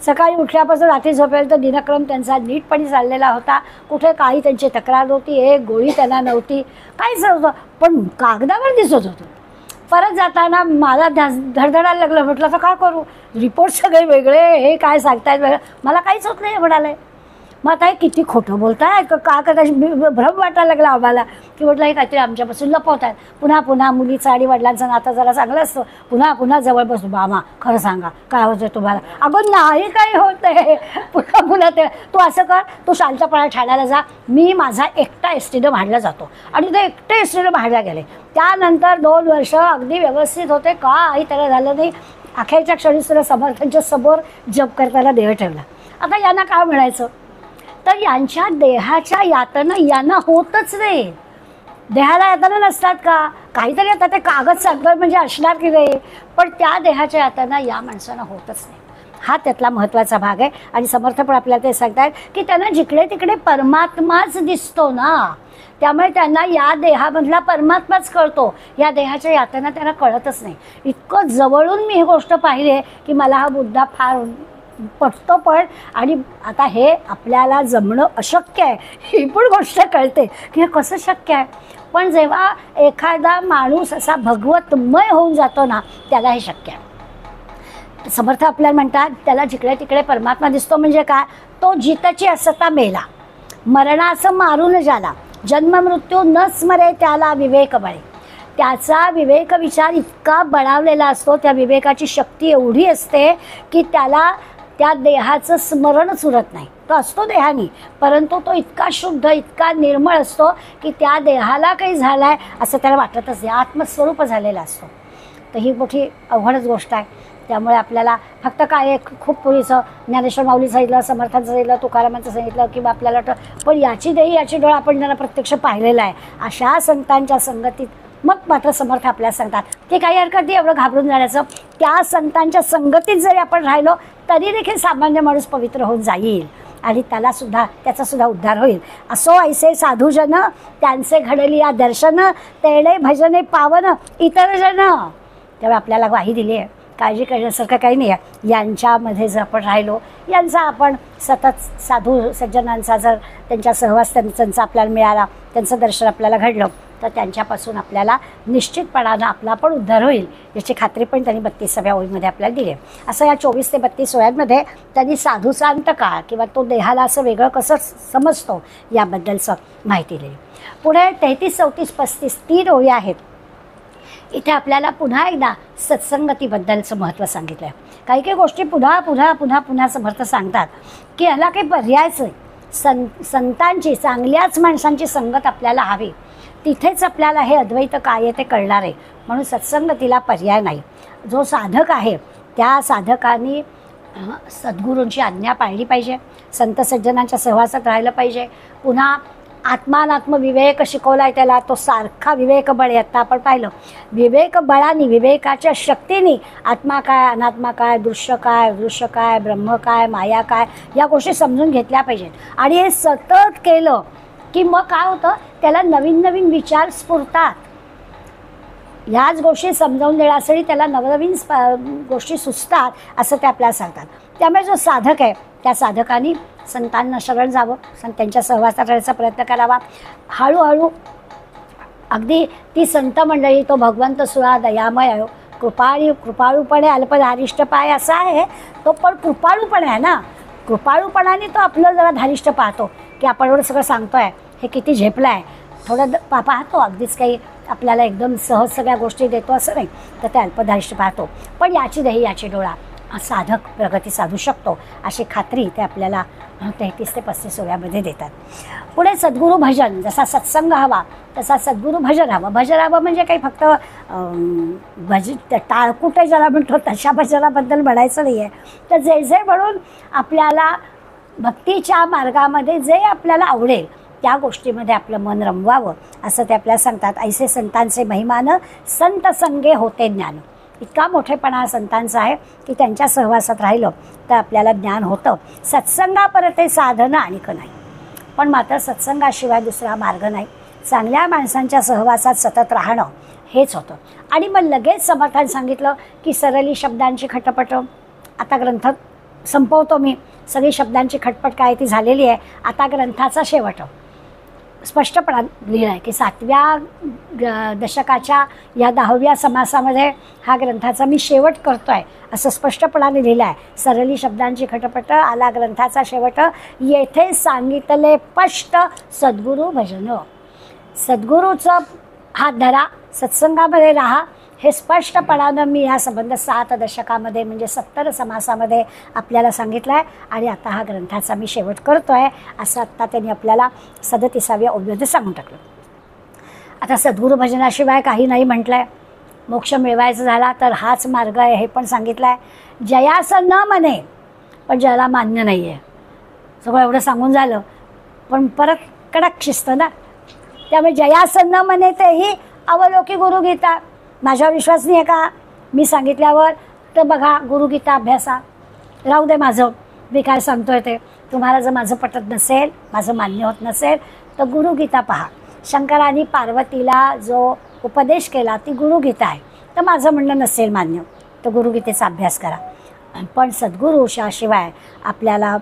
सकाळी उठल्यापासून रात्री झोपेल तर दिनक्रम त्यांचा नीटपणे चाललेला होता. कुठे काही त्यांची तक्रार नव्हती, एक गोळी त्यांना नव्हती, काहीच नव्हतं. पण कागदावर दिसत होतं. परत जाताना मला धडधडायला लागलं. म्हटलं तर काय करू, रिपोर्ट सगळे वेगळे, हे काय सांगतायत वेगळं, मला काहीच होत नाही म्हणाले. मग आता हे किती खोटं बोलताय का कदाचित भ्रम वाटायला लागला आम्हाला की म्हटलं हे काहीतरी आमच्यापासून लपवत आहेत. पुन्हा मुलीचं आणि वडिलांचं नातं जरा चांगलं असतं. पुन्हा जवळ बसतो, मामा खरं सांगा काय होतं तुम्हाला. अगं नाही काही होत आहे. पुन्हा ते तू असं कर, तू शांतपणे ठाण्याला जा, मी माझा एकटा एसटीनं भाडला जातो. आणि ते एकटे एसटीनं भाडला गेले. त्यानंतर 2 वर्ष अगदी व्यवस्थित होते, काही त्याला झालं नाही. अखेरच्या क्षणी सुद्धा समर्थांच्या समोर जप करताना देह ठेवला. आता यांना काय म्हणायचं, तर यांच्या देहाच्या यातना यांना होतच नाही. देहाला यातना नसतात का, काहीतरी आता ते कागद सांगतात म्हणजे असणार की नाही, पण त्या देहाच्या यातना या माणसांना होतच नाही. हा त्यातला महत्त्वाचा भाग आहे. आणि समर्थ पण आपल्याला ते सांगतात की त्यांना जिकडे तिकडे परमात्माच दिसतो ना, त्यामुळे त्यांना या देहामधला परमात्माच कळतो, या देहाच्या यातना त्यांना कळतच नाही. इतकं जवळून मी ही गोष्ट पाहिली आहे की मला हा मुद्दा फार पटतो. पण आणि आता हे आपल्याला जमणं अशक्य आहे ही पण गोष्ट कळते की हे कसं शक्य आहे. पण जेव्हा एखादा माणूस असा भगवतमय होऊन जातो ना, त्याला हे शक्य आहे. समर्थ आपल्याला म्हणतात त्याला जिकडे तिकडे परमात्मा दिसतो. म्हणजे काय, तो जिताची असता मेला, मरणाचं मारून जाला, जन्म मृत्यू न स्मरे त्याला विवेक बळे. त्याचा विवेक विचार इतका बळावलेला असतो, त्या विवेकाची शक्ती एवढी असते की त्याला त्या देहाचं स्मरणच उरत नाही. तो असतो देहानी, परंतु तो इतका शुद्ध, इतका निर्मळ असतो की त्या देहाला काही झालं आहे असं त्याला वाटतच नाही, आत्मस्वरूप झालेला असतो. तर ही मोठी अवघडच गोष्ट आहे. त्यामुळे आपल्याला फक्त काय एक खूप पुरीचं ज्ञानेश्वर माऊली सांगितलं, समर्थांचं सांगितलं, तुकारामांचं सांगितलं किंवा आपल्याला वाटतं, पण याची देही याची डोळा आपण त्यांना प्रत्यक्ष पाहिलेला आहे. अशा संतांच्या संगतीत मग मात्र समर्थ आपल्याला सांगतात की काही हरकत नाही एवढं घाबरून जाण्याचं. त्या संतांच्या संगतीत जरी आपण राहिलो तरी देखील सामान्य माणूस पवित्र होऊन जाईल आणि त्याचा सुद्धा उद्धार होईल. असो ऐसे साधूजन, त्यांचे घडली या दर्शन, तेणे भजने पावन इतर जन. त्यामुळे आपल्याला ग्वाही दिली आहे, काळजी करण्यासारखं काही नाही आहे. यांच्यामध्ये जर आपण राहिलो, यांचा आपण सतत साधू सज्जनांचा जर त्यांच्या सहवास त्यांचा आपल्याला मिळाला, त्यांचं दर्शन आपल्याला घडलं, तर त्यांच्यापासून आपल्याला निश्चितपणानं आपला पण उद्धार होईल याची खात्री पण त्यांनी 32व्या ओळीमध्ये आपल्याला दिली आहे. असं या 24 ते 32 ओळ्यांमध्ये त्यांनी साधूचा अंत काळ किंवा तो देहाला असं वेगळं कसं समजतो याबद्दलचं माहिती दिली. पुढे 33, 34, 35 3 ओळी आहेत. इथे आपल्याला पुन्हा एकदा सत्संगतीबद्दलचं महत्त्व सांगितलं आहे. काही काही गोष्टी पुन्हा समर्थ सांगतात की ह्याला काही पर्यायच आहे. संतांची, चांगल्याच माणसांची संगत आपल्याला हवी, तिथेच आपल्याला हे अद्वैत काय आहे ते कळणार आहे. म्हणून सत्संगतीला पर्याय नाही. जो साधक आहे त्या साधकांनी सद्गुरूंची आज्ञा पाळली पाहिजे, संत सज्जनांच्या सहवासात राहिलं पाहिजे. पुन्हा आत्मानात्मविवेक शिकवला आहे त्याला, तो सारखा विवेक बळ आहे. आता आपण पाहिलं विवेक बळाने, विवेकाच्या शक्तीने आत्मा काय, अनात्मा काय, दृश्य काय, ब्रह्म काय, माया काय, या गोष्टी समजून घेतल्या पाहिजेत. आणि हे सतत केलं की मग काय होतं, त्याला नवीन नवीन विचार स्फुरतात. ह्याच गोष्टी समजावून देण्यासाठी त्याला नवनवीन गोष्टी सुचतात असं ते आपल्याला सांगतात. त्यामुळे जो साधक आहे त्या साधकांनी संतांना शरण जावं, त्यांच्या सहवासात राहण्याचा प्रयत्न करावा. हळूहळू अगदी ती संत मंडळी, तो भगवंत सुद्धा दयामय आहे, कृपाळूपणे अल्पधारिष्ट पाय असा आहे तो, पण कृपाळूपणे आहे ना. कृपाळूपणाने तो आपलं जरा धारिष्ट पाहतो की आपण एवढं सगळं सांगतोय, हे किती झेपलं आहे, थोडं पाहतो. अगदीच काही आपल्याला एकदम सहज सगळ्या गोष्टी देतो असं नाही, तर ते अल्पधारिष्ट पाहतो. पण याची दही याची डोळा, साधक प्रगती साधू शकतो अशी खात्री ते आपल्याला 33 ते 35 ओव्यामध्ये देतात. पुढे सद्गुरू भजन. जसा सत्संग हवा तसा सद्गुरू भजन हवं. भजन हवं म्हणजे काही फक्त टाळकुटे ज्याला म्हणतो तशा भजनाबद्दल म्हणायचं नाही आहे. तर जे जे म्हणून आपल्याला भक्तीच्या मार्गामध्ये जे आपल्याला आवडेल त्या गोष्टीमध्ये आपलं मन रमवावं असं ते आपल्याला सांगतात. ऐसे संतांचे महिमान संत संगे होते ज्ञान. इतका मोठेपणा संतांचा आहे की त्यांच्या सहवासात राहिलं तर आपल्याला ज्ञान होतं. सत्संगापरते साधनं आणिक नाही, पण मात्र सत्संगाशिवाय दुसरा मार्ग नाही. चांगल्या माणसांच्या सहवासात सतत राहणं हेच होतं. आणि मग लगेच समर्थान सांगितलं की सरली शब्दांची खटपट. आता ग्रंथ संपवतो मी. सगळी शब्दांची खटपट काय ती झालेली आहे. आता ग्रंथाचा शेवट स्पष्टपणा लिहिला आहे की 7व्या दशकाच्या या 10व्या समासामध्ये हा ग्रंथाचा मी शेवट करतो आहे असं स्पष्टपणाने लिहिलं आहे. सरली शब्दांची खटपट आला ग्रंथाचा शेवट, येथे सांगितले स्पष्ट सद्गुरू भजन. सद्गुरूचं हात धरा, सत्संगामध्ये राहा, हे स्पष्टपणानं मी ह्या संबंध 7 दशकामध्ये म्हणजे 70 समासामध्ये आपल्याला सांगितलं आहे. आणि आता हा ग्रंथाचा मी शेवट करतो आहे असं आत्ता त्यांनी आपल्याला 37व्या ओव्यामध्ये सांगून टाकलं. आता सद्गुरू भजनाशिवाय काही नाही म्हटलं आहे. मोक्ष मिळवायचा झाला तर हाच मार्ग आहे हे पण सांगितलं आहे. जयासं न म्हणे, पण ज्याला मान्य नाही आहे. सगळं एवढं सांगून झालं पण परत कडक शिस्त ना. त्यामुळे जयासं न म्हणे तेही अवलोकी गुरुगीता. माझ्यावर विश्वास नाही आहे का मी सांगितल्यावर, तर बघा गुरुगीता अभ्यासा. राहू दे माझं, मी काय सांगतोय ते. तुम्हाला जर माझं पटत नसेल, माझं मान्य होत नसेल तर गुरुगीता पहा. शंकराने पार्वतीला जो उपदेश केला ती गुरुगीता आहे. तर माझं म्हणणं नसेल मान्य तर गुरुगीतेचा अभ्यास करा. पण सद्गुरूशिवाय आपल्याला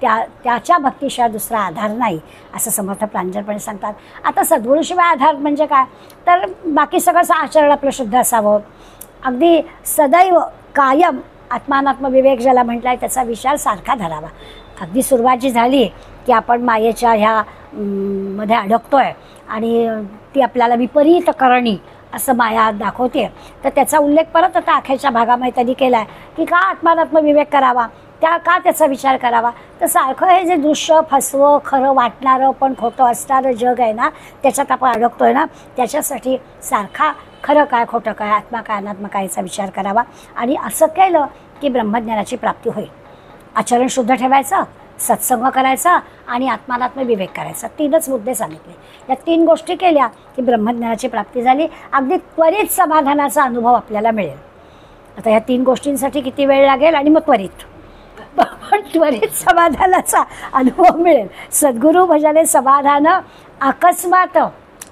त्याच्या भक्तीशिवाय दुसरा आधार नाही असं समर्थ प्रांजळपणे सांगतात. आता सद्गुरूशिवाय आधार म्हणजे काय, तर बाकी सगळं आचरण आपलं शुद्ध असावं. अगदी सदैव कायम आत्मानात्म विवेक ज्याला म्हटलं आहे त्याचा विचार सारखा धरावा. अगदी सुरुवात जी झाली की आपण मायेच्या ह्या मध्ये अडकतोय आणि ती आपल्याला विपरीत करणी असं माया दाखवते, तर त्याचा उल्लेख परत आता अखेरच्या भागामध्ये त्यांनी केला आहे की का आत्मानात्म विवेक करावा, का त्याचा विचार करावा. तर सारखं हे जे दृश्य फसवं खरं वाटणारं पण खोटं असणारं जग आहे ना, त्याच्यात आपण अडकतोय ना, त्याच्यासाठी सारखा खरं काय खोटं काय आत्मा काय अनात्मा काय याचा विचार करावा. आणि असं केलं की ब्रह्मज्ञानाची प्राप्ती होईल. आचरण शुद्ध ठेवायचं, सत्संग करायचा आणि आत्मानात्म विवेक करायचा. 3च मुद्दे सांगितले. या 3 गोष्टी केल्या की ब्रह्मज्ञानाची प्राप्ती झाली. अगदी त्वरित समाधानाचा अनुभव आपल्याला मिळेल. आता या 3 गोष्टींसाठी किती वेळ लागेल आणि मग त्वरित, पण त्वरित समाधानाचा अनुभव मिळेल. सद्गुरू भजने समाधान अकस्मात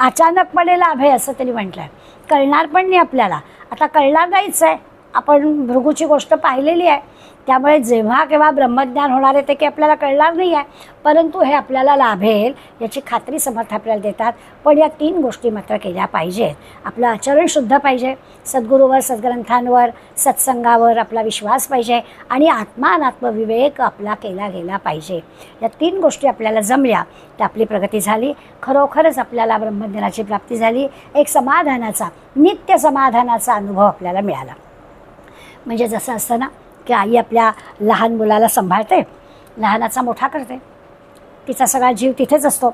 अचानकपणे लाभे असं त्यांनी म्हटलं आहे. कळणार पण नाही आपल्याला. आता कळणार नाहीच आहे. आपण भृगूची गोष्ट पाहिलेली आहे. त्यामुळे जेव्हा केव्हा ब्रह्मज्ञान होणार आहे ते काही आपल्याला कळणार नाही आहे, परंतु हे आपल्याला लाभेल याची खात्री समर्थ आपल्याला देतात. पण या 3 गोष्टी मात्र केल्या पाहिजेत. आपलं आचरण शुद्ध पाहिजे, सद्गुरूवर सद्ग्रंथांवर सत्संगावर आपला विश्वास पाहिजे आणि आत्मा अनात्म विवेक आपला केला गेला पाहिजे. या 3 गोष्टी आपल्याला जमल्या तर आपली प्रगती झाली. खरोखरच आपल्याला ब्रह्मज्ञानाची प्राप्ती झाली. एक समाधानाचा नित्य समाधानाचा अनुभव आपल्याला मिळाला. म्हणजे जसं असतं ना की आई आपल्या लहान मुलाला सांभाळते, लहानाचा मोठा करते, तिचा सगळा जीव तिथेच असतो.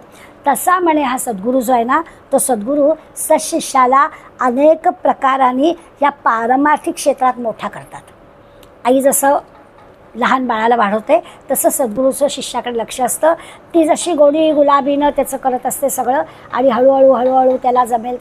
तसा म्हणे हा सद्गुरू जो आहे ना, तो सद्गुरू सत्शिष्याला अनेक प्रकारांनी या पारमार्थिक क्षेत्रात मोठा करतात. आई जसं लहान बाळाला वाढवते तसं सद्गुरूचं शिष्याकडे लक्ष असतं. ती जशी गोडी गुलाबीनं त्याचं करत असते सगळं आणि हळूहळू त्याला जमेल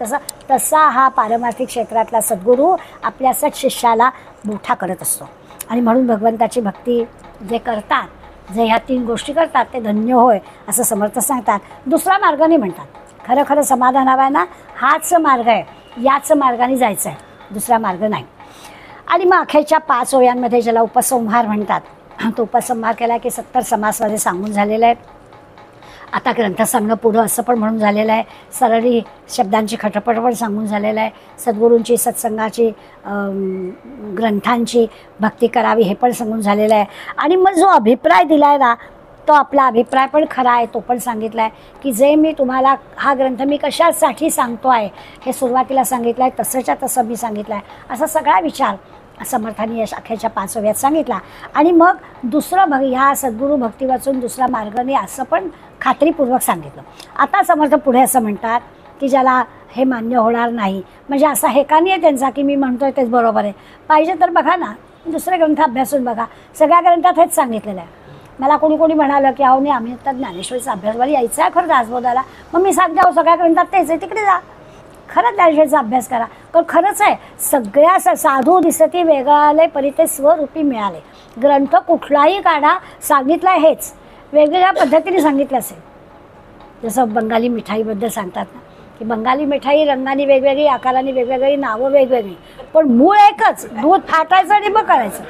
तसा हा पारमार्थिक क्षेत्रातला सद्गुरू आपल्या सत्शिष्याला मोठा करत असतो. आणि म्हणून भगवंताची भक्ती जे करतात, जे ह्या 3 गोष्टी करतात ते धन्य होय असं समर्थ सांगतात. दुसरा मार्ग नाही म्हणतात. खरं खरं समाधान हवं आहे ना, हाच मार्ग आहे, याच मार्गाने जायचं आहे, दुसरा मार्ग नाही. आणि मग अखेरच्या 5 ओव्यांमध्ये ज्याला उपसंहार म्हणतात, तो उपसंहार केला की 70 समासमध्ये सांगून झालेला आहे. आता ग्रंथ सांगणं पुढं असं पण म्हणून झालेलं आहे, सरळी शब्दांची खटपट पण सांगून झालेलं आहे, सद्गुरूंची सत्संगाची ग्रंथांची भक्ती करावी हे पण सांगून झालेलं आहे. आणि मग जो अभिप्राय दिला आहे ना, तो आपला अभिप्राय पण खरा आहे, तो पण सांगितला आहे की जे मी तुम्हाला हा ग्रंथ मी कशासाठी सांगतो आहे हे सुरुवातीला सांगितलं आहे, तसंच्या तसं मी सांगितलं आहे, असा सगळा विचार समर्थांनी या अखेरच्या 5 ओव्यात सांगितला. आणि मग दुसरं ह्या सद्गुरू भक्ती वाचून दुसरा मार्ग नाही असं पण खात्रीपूर्वक सांगितलं. आता समर्थ पुढे असं म्हणतात की ज्याला हे मान्य होणार नाही, म्हणजे असा हेका नाही आहे त्यांचा की मी म्हणतोय तेच बरोबर आहे, पाहिजे तर बघा ना, दुसरे ग्रंथ अभ्यासून बघा, सगळ्या ग्रंथात हेच सांगितलेलं आहे. मला कोणी म्हणालं की अहो नाही आम्ही आता ज्ञानेश्वरीचा अभ्यासवाली यायचं आहे खरं दासबोधाला, मग मी सांगते अहो सगळ्या ग्रंथात तेच आहे, तिकडे जा, खरंच ज्ञानेश्वरीचा अभ्यास करा. पण खरंच आहे, सगळ्या साधू दिसती वेगळाले परिते स्वरूपी मिळाले. ग्रंथ कुठलाही काढा, सांगितलं हेच, वेगवेगळ्या पद्धतीने सांगितलं असेल. जसं बंगाली मिठाईबद्दल सांगतात ना, की बंगाली मिठाई रंगाने वेगवेगळी, आकाराने वेगवेगळी, नावं वेगवेगळी, पण मूळ एकच, दूध फाटायचं आणि मग करायचं.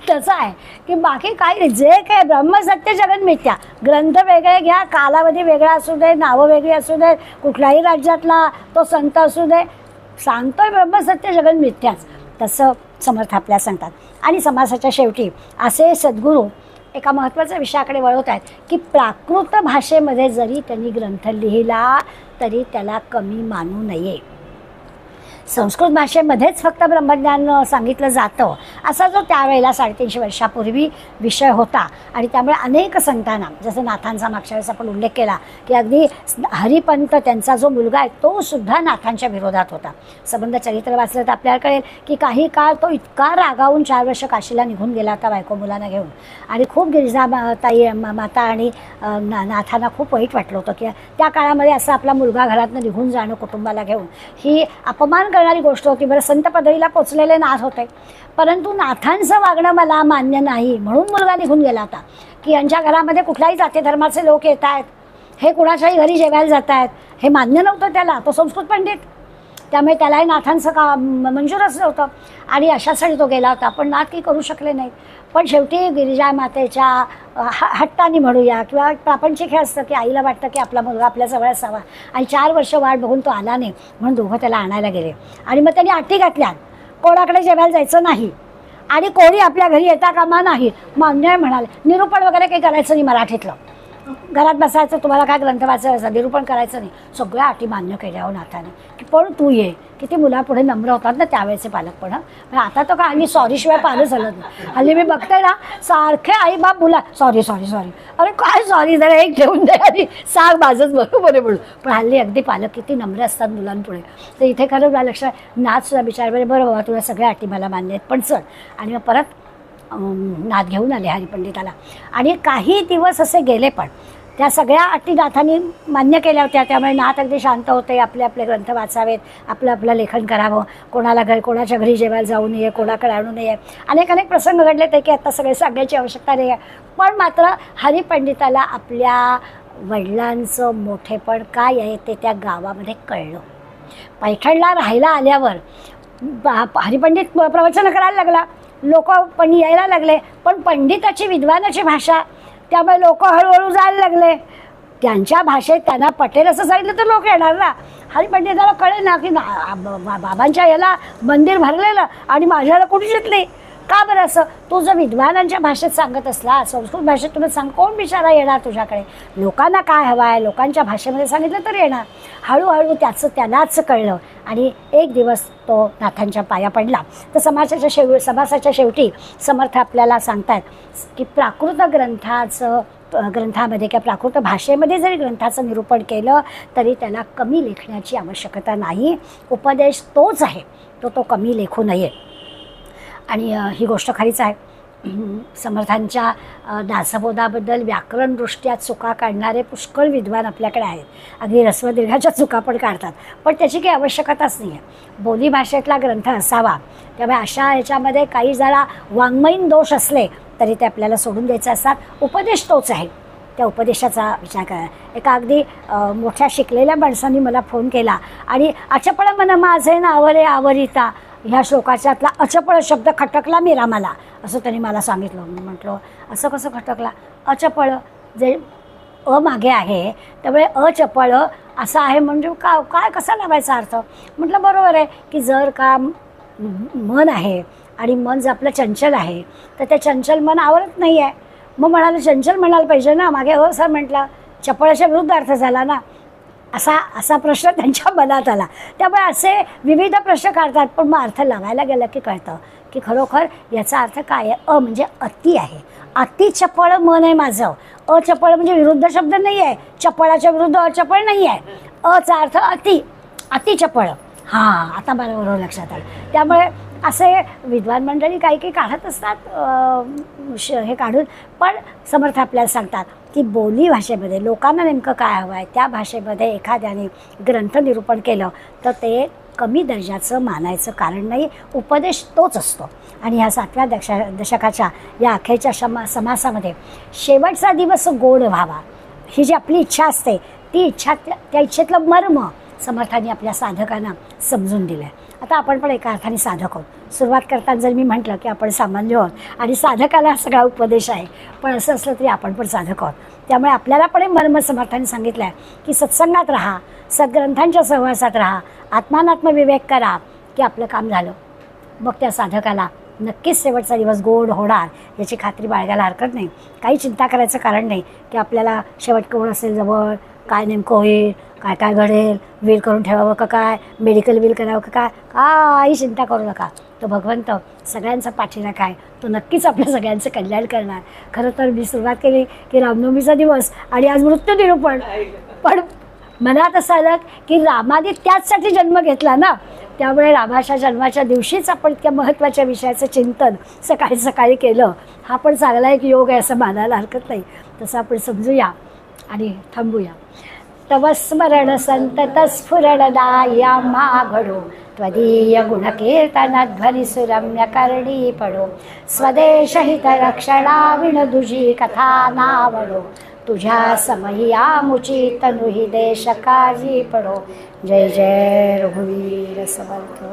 तसं आहे की बाकी काही नाही, जे काय ब्रह्मसत्य जगन मिथ्या, ग्रंथ वेगळे घ्या, कालावधी वेगळा असू दे, नावं वेगळी असू दे, कुठल्याही राज्यातला तो संत असू दे, सांगतोय ब्रह्मसत्य जगन मिथ्याच, तसं समर्थ आपल्याला सांगतात. आणि समासाच्या शेवटी असे सद्गुरू एका महत्त्वाच्या विषयाकडे वळवत आहेत की प्राकृत भाषेमध्ये जरी त्यांनी ग्रंथ लिहिला तरी त्याला कमी मानू नये. संस्कृत भाषेमध्येच फक्त ब्रह्मज्ञान सांगितलं जातं, असा जो त्यावेळेला 350 वर्षापूर्वी विषय होता. आणि त्यामुळे अनेक संतांना, जसं नाथांचा मागच्या वेळेस आपण उल्लेख केला की अगदी हरिपंत त्यांचा जो मुलगा आहे तो सुद्धा नाथांच्या विरोधात होता. संबंध चरित्र वाचलं तर आपल्याला कळेल की काही काळ तो इतका रागावून 4 वर्ष काशीला निघून गेला होता बायको मुलांना घेऊन. आणि खूप गिरिजा ताई माता आणि नाथांना खूप वाईट वाटलं होतं की त्या काळामध्ये असं आपला मुलगा घरातनं निघून जाणं कुटुंबाला घेऊन ही अपमान करणारी गोष्ट होती. बरं, संत पदवीला पोचलेले नाथ होते, परंतु नाथांचं वागणं मला मान्य नाही म्हणून मुलगा निघून गेला होता की यांच्या घरामध्ये कुठल्याही जाती धर्माचे लोक येत आहेत, हे कुणाच्याही घरी जेवायला जात आहेत, हे मान्य नव्हतं त्याला. तो संस्कृत पंडित, त्यामुळे त्यालाही नाथांचं का मंजूरच नव्हतं आणि अशासाठी तो गेला होता. पण नाथ काही करू शकले नाहीत. पण शेवटी गिरिजा मातेच्या हट्टाने म्हणूया किंवा प्रापंचिक हे असतं की आईला वाटतं की आपला मुलगा आपल्या जवळ असावा, आणि 4 वर्ष वाट बघून तो आला नाही म्हणून दोघं त्याला आणायला गेले. आणि मग त्यांनी अटी घातल्या, कोणाकडे जेवायला जायचं नाही आणि कोणी आपल्या घरी येता कामा नाही. मग अन्याय म्हणाले, निरूपण वगैरे काही करायचं नाही, मराठीतलं घरात बसायचं, तुम्हाला काय ग्रंथ वाचायचं, निरूपण करायचं नाही, सगळ्या अटी मान्य केल्या नाथाने की पण तू ये. किती मुलापुढे नम्र होतात ना त्यावेळेचे पालक. पण आता तर काय हल्ली सॉरीशिवाय पालं झालं नाही. हल्ली मी बघते ना, सारखे आई बाप मुला सॉरी सॉरी सॉरी, अरे काय सॉरी, जरा एक ठेवून दे आणि सांग माझंच बरोबर आहे म्हणून. पण हल्ली अगदी पालक किती नम्र असतात मुलांपुढे. तर इथे खरं मला लक्षात नाथसुद्धा विचार बरे, बरं बाबा तुला सगळ्या अटी मला मान्य आहेत पण चल. आणि मग परत नाथ घेऊन आले हरिपंडिताला. आणि काही दिवस असे गेले पण त्या सगळ्या अटी नाथांनी मान्य केल्या होत्या. त्यामुळे नाथ अगदी शांत होते, आपले आपले ग्रंथ वाचावेत, आपलं लेखन करावं, कोणाच्या घरी जेवायला जाऊ नये, कोणाकडे आणू नये. अनेक प्रसंग घडले ते की आता सगळे सांगण्याची आवश्यकता नाही आहे. पण मात्र हरिपंडिताला आपल्या वडिलांचं मोठेपण काय आहे ते त्या गावामध्ये कळलं. पैठणला राहायला आल्यावर हरिपंडित प्रवचन करायला लागला, लोक पण यायला लागले, पण पंडिताची विद्वानाची भाषा, त्यामुळे लोक हळूहळू जायला लागले. त्यांच्या भाषेत त्यांना पटेल असं सांगितलं तर लोक येणार ना. हरिपंडिताला कळेल ना की बाबांच्या याला मंदिर भरलेलं आणि माझ्याला कोणीच येत नाही. का बरं असं? तू जर विद्वानांच्या भाषेत सांगत असला, संस्कृत भाषेत तुला सांग, कोण बिचारा येणार तुझ्याकडे? लोकांना काय हवं आहे लोकांच्या भाषेमध्ये सांगितलं तर येणार. हळूहळू त्यालाच कळलं आणि एक दिवस तो नाथांच्या पाया पडला. तर समासाच्या शेवटी समर्थ आपल्याला सांगतात की प्राकृत ग्रंथामध्ये किंवा प्राकृत भाषेमध्ये जरी ग्रंथाचं निरूपण केलं तरी त्याला कमी लेखण्याची आवश्यकता नाही. उपदेश तोच आहे, तो कमी लेखू नये. आणि ही गोष्ट खरीच आहे. समर्थांच्या दासबोधाबद्दल व्याकरणदृष्ट्या चुका काढणारे पुष्कळ विद्वान आपल्याकडे आहेत. अगदी ऱ्हस्व-दीर्घाच्या चुका पण काढतात, पण त्याची काही आवश्यकताच नाही आहे. बोलीभाषेतला ग्रंथ असावा. त्यामुळे अशा ह्याच्यामध्ये काही जरा वाङ्मयीन दोष असले तरी ते आपल्याला सोडून द्यायचे असतात. उपदेश तोच आहे. त्या उपदेशाचा विचार करा. एका अगदी मोठ्या शिकलेल्या माणसांनी मला फोन केला आणि अचपळ मन माझे नावरे आवरिता ह्या श्लोकाच्यातला अचपळ शब्द खटकला मी रामाला, असं त्यांनी मला सांगितलं. मी म्हटलं असं कसं खटकला? अचपळ जे मागे आहे त्यामुळे अचपळ असं आहे म्हणजे काय कसा लावायचा अर्थ? म्हटलं बरोबर आहे की जर का मन आहे आणि मन जर आपलं चंचल आहे तर ते चंचल मन आवरत नाही आहे. मग म्हणाले चंचल म्हणायला पाहिजे ना, मागे सर म्हटलं चपळाच्या विरुद्ध अर्थ झाला ना, असा प्रश्न त्यांच्या मनात आला. त्यामुळे असे विविध प्रश्न काढतात, पण मग अर्थ लावायला गेलं की कळतं की खरोखर याचा अर्थ काय आहे. म्हणजे अति आहे, अति चपळ मन आहे माझं. अचपळ म्हणजे विरुद्ध शब्द नाही आहे, चपळाच्या विरुद्ध अचपळ नाही आहे. अचा अर्थ अति चपळ. हां, आता मला बरोबर लक्षात आलं. त्यामुळे असे विद्वान मंडळी काही काढत असतात हे काढून, पण समर्थ आपल्याला सांगतात की बोली भाषेमध्ये लोकांना नेमकं काय हवं आहे त्या भाषेमध्ये एखाद्याने ग्रंथ निरूपण केलं तर ते कमी दर्जाचं मानायचं कारण नाही. उपदेश तोच असतो. आणि ह्या 7व्या दशकाच्या या अखेरच्या समासामध्ये शेवटचा दिवस गोड व्हावा ही जी आपली इच्छा असते, ती इच्छा त्या इच्छेतलं मर्म समर्थांनी आपल्या साधकांना समजून दिलं आहे. आता आपण पण एका अर्थाने साधक आहोत. सुरुवात करताना जर मी म्हटलं की आपण सामान्य आहोत आणि साधकाला सगळा उपदेश आहे, पण असं असलं तरी आपण पण साधक आहोत. त्यामुळे आपल्याला पण मर्म समर्थांनी सांगितलं आहे की सत्संगात राहा, सद्ग्रंथांच्या सहवासात राहा, आत्मानात्म विवेक करा की आपलं काम झालं. मग त्या साधकाला नक्कीच शेवटचा दिवस गोड होणार याची खात्री बाळगायला हरकत नाही. काही चिंता करायचं कारण नाही की आपल्याला शेवट कोण असेल जवळ, काय नेमकं होईल, काय काय घडेल, विल करून ठेवावं का काय, मेडिकल बिल करावं का काय, काही चिंता करू नका. तो भगवंत सगळ्यांचा पाठीराखा आहे, तो नक्कीच आपल्या सगळ्यांचं कल्याण करणार. खरं तर मी सुरुवात केली की रामनवमीचा दिवस आणि आज मृत्यू निरूपण, पण मनात असं आलं की रामाने त्याचसाठी जन्म घेतला ना, त्यामुळे रामाच्या जन्माच्या दिवशीच आपण इतक्या महत्त्वाच्या विषयाचं चिंतन सकाळी सकाळी केलं. हा पण चांगला एक योग आहे असं मानायला हरकत नाही. तसं आपण समजूया आणि थांबूया. तव स्मरण संतत स्फुरणदाया माघडो त्वदीय गुणकीर्तनध्वनि सुरम्य करणी पडो. स्वदेश हित रक्षणा विणदुजी कथा नावडो तुझ्या समयी आमुची तनुहि देश काळजी पडो. जय जय रघुवीर समर्थ.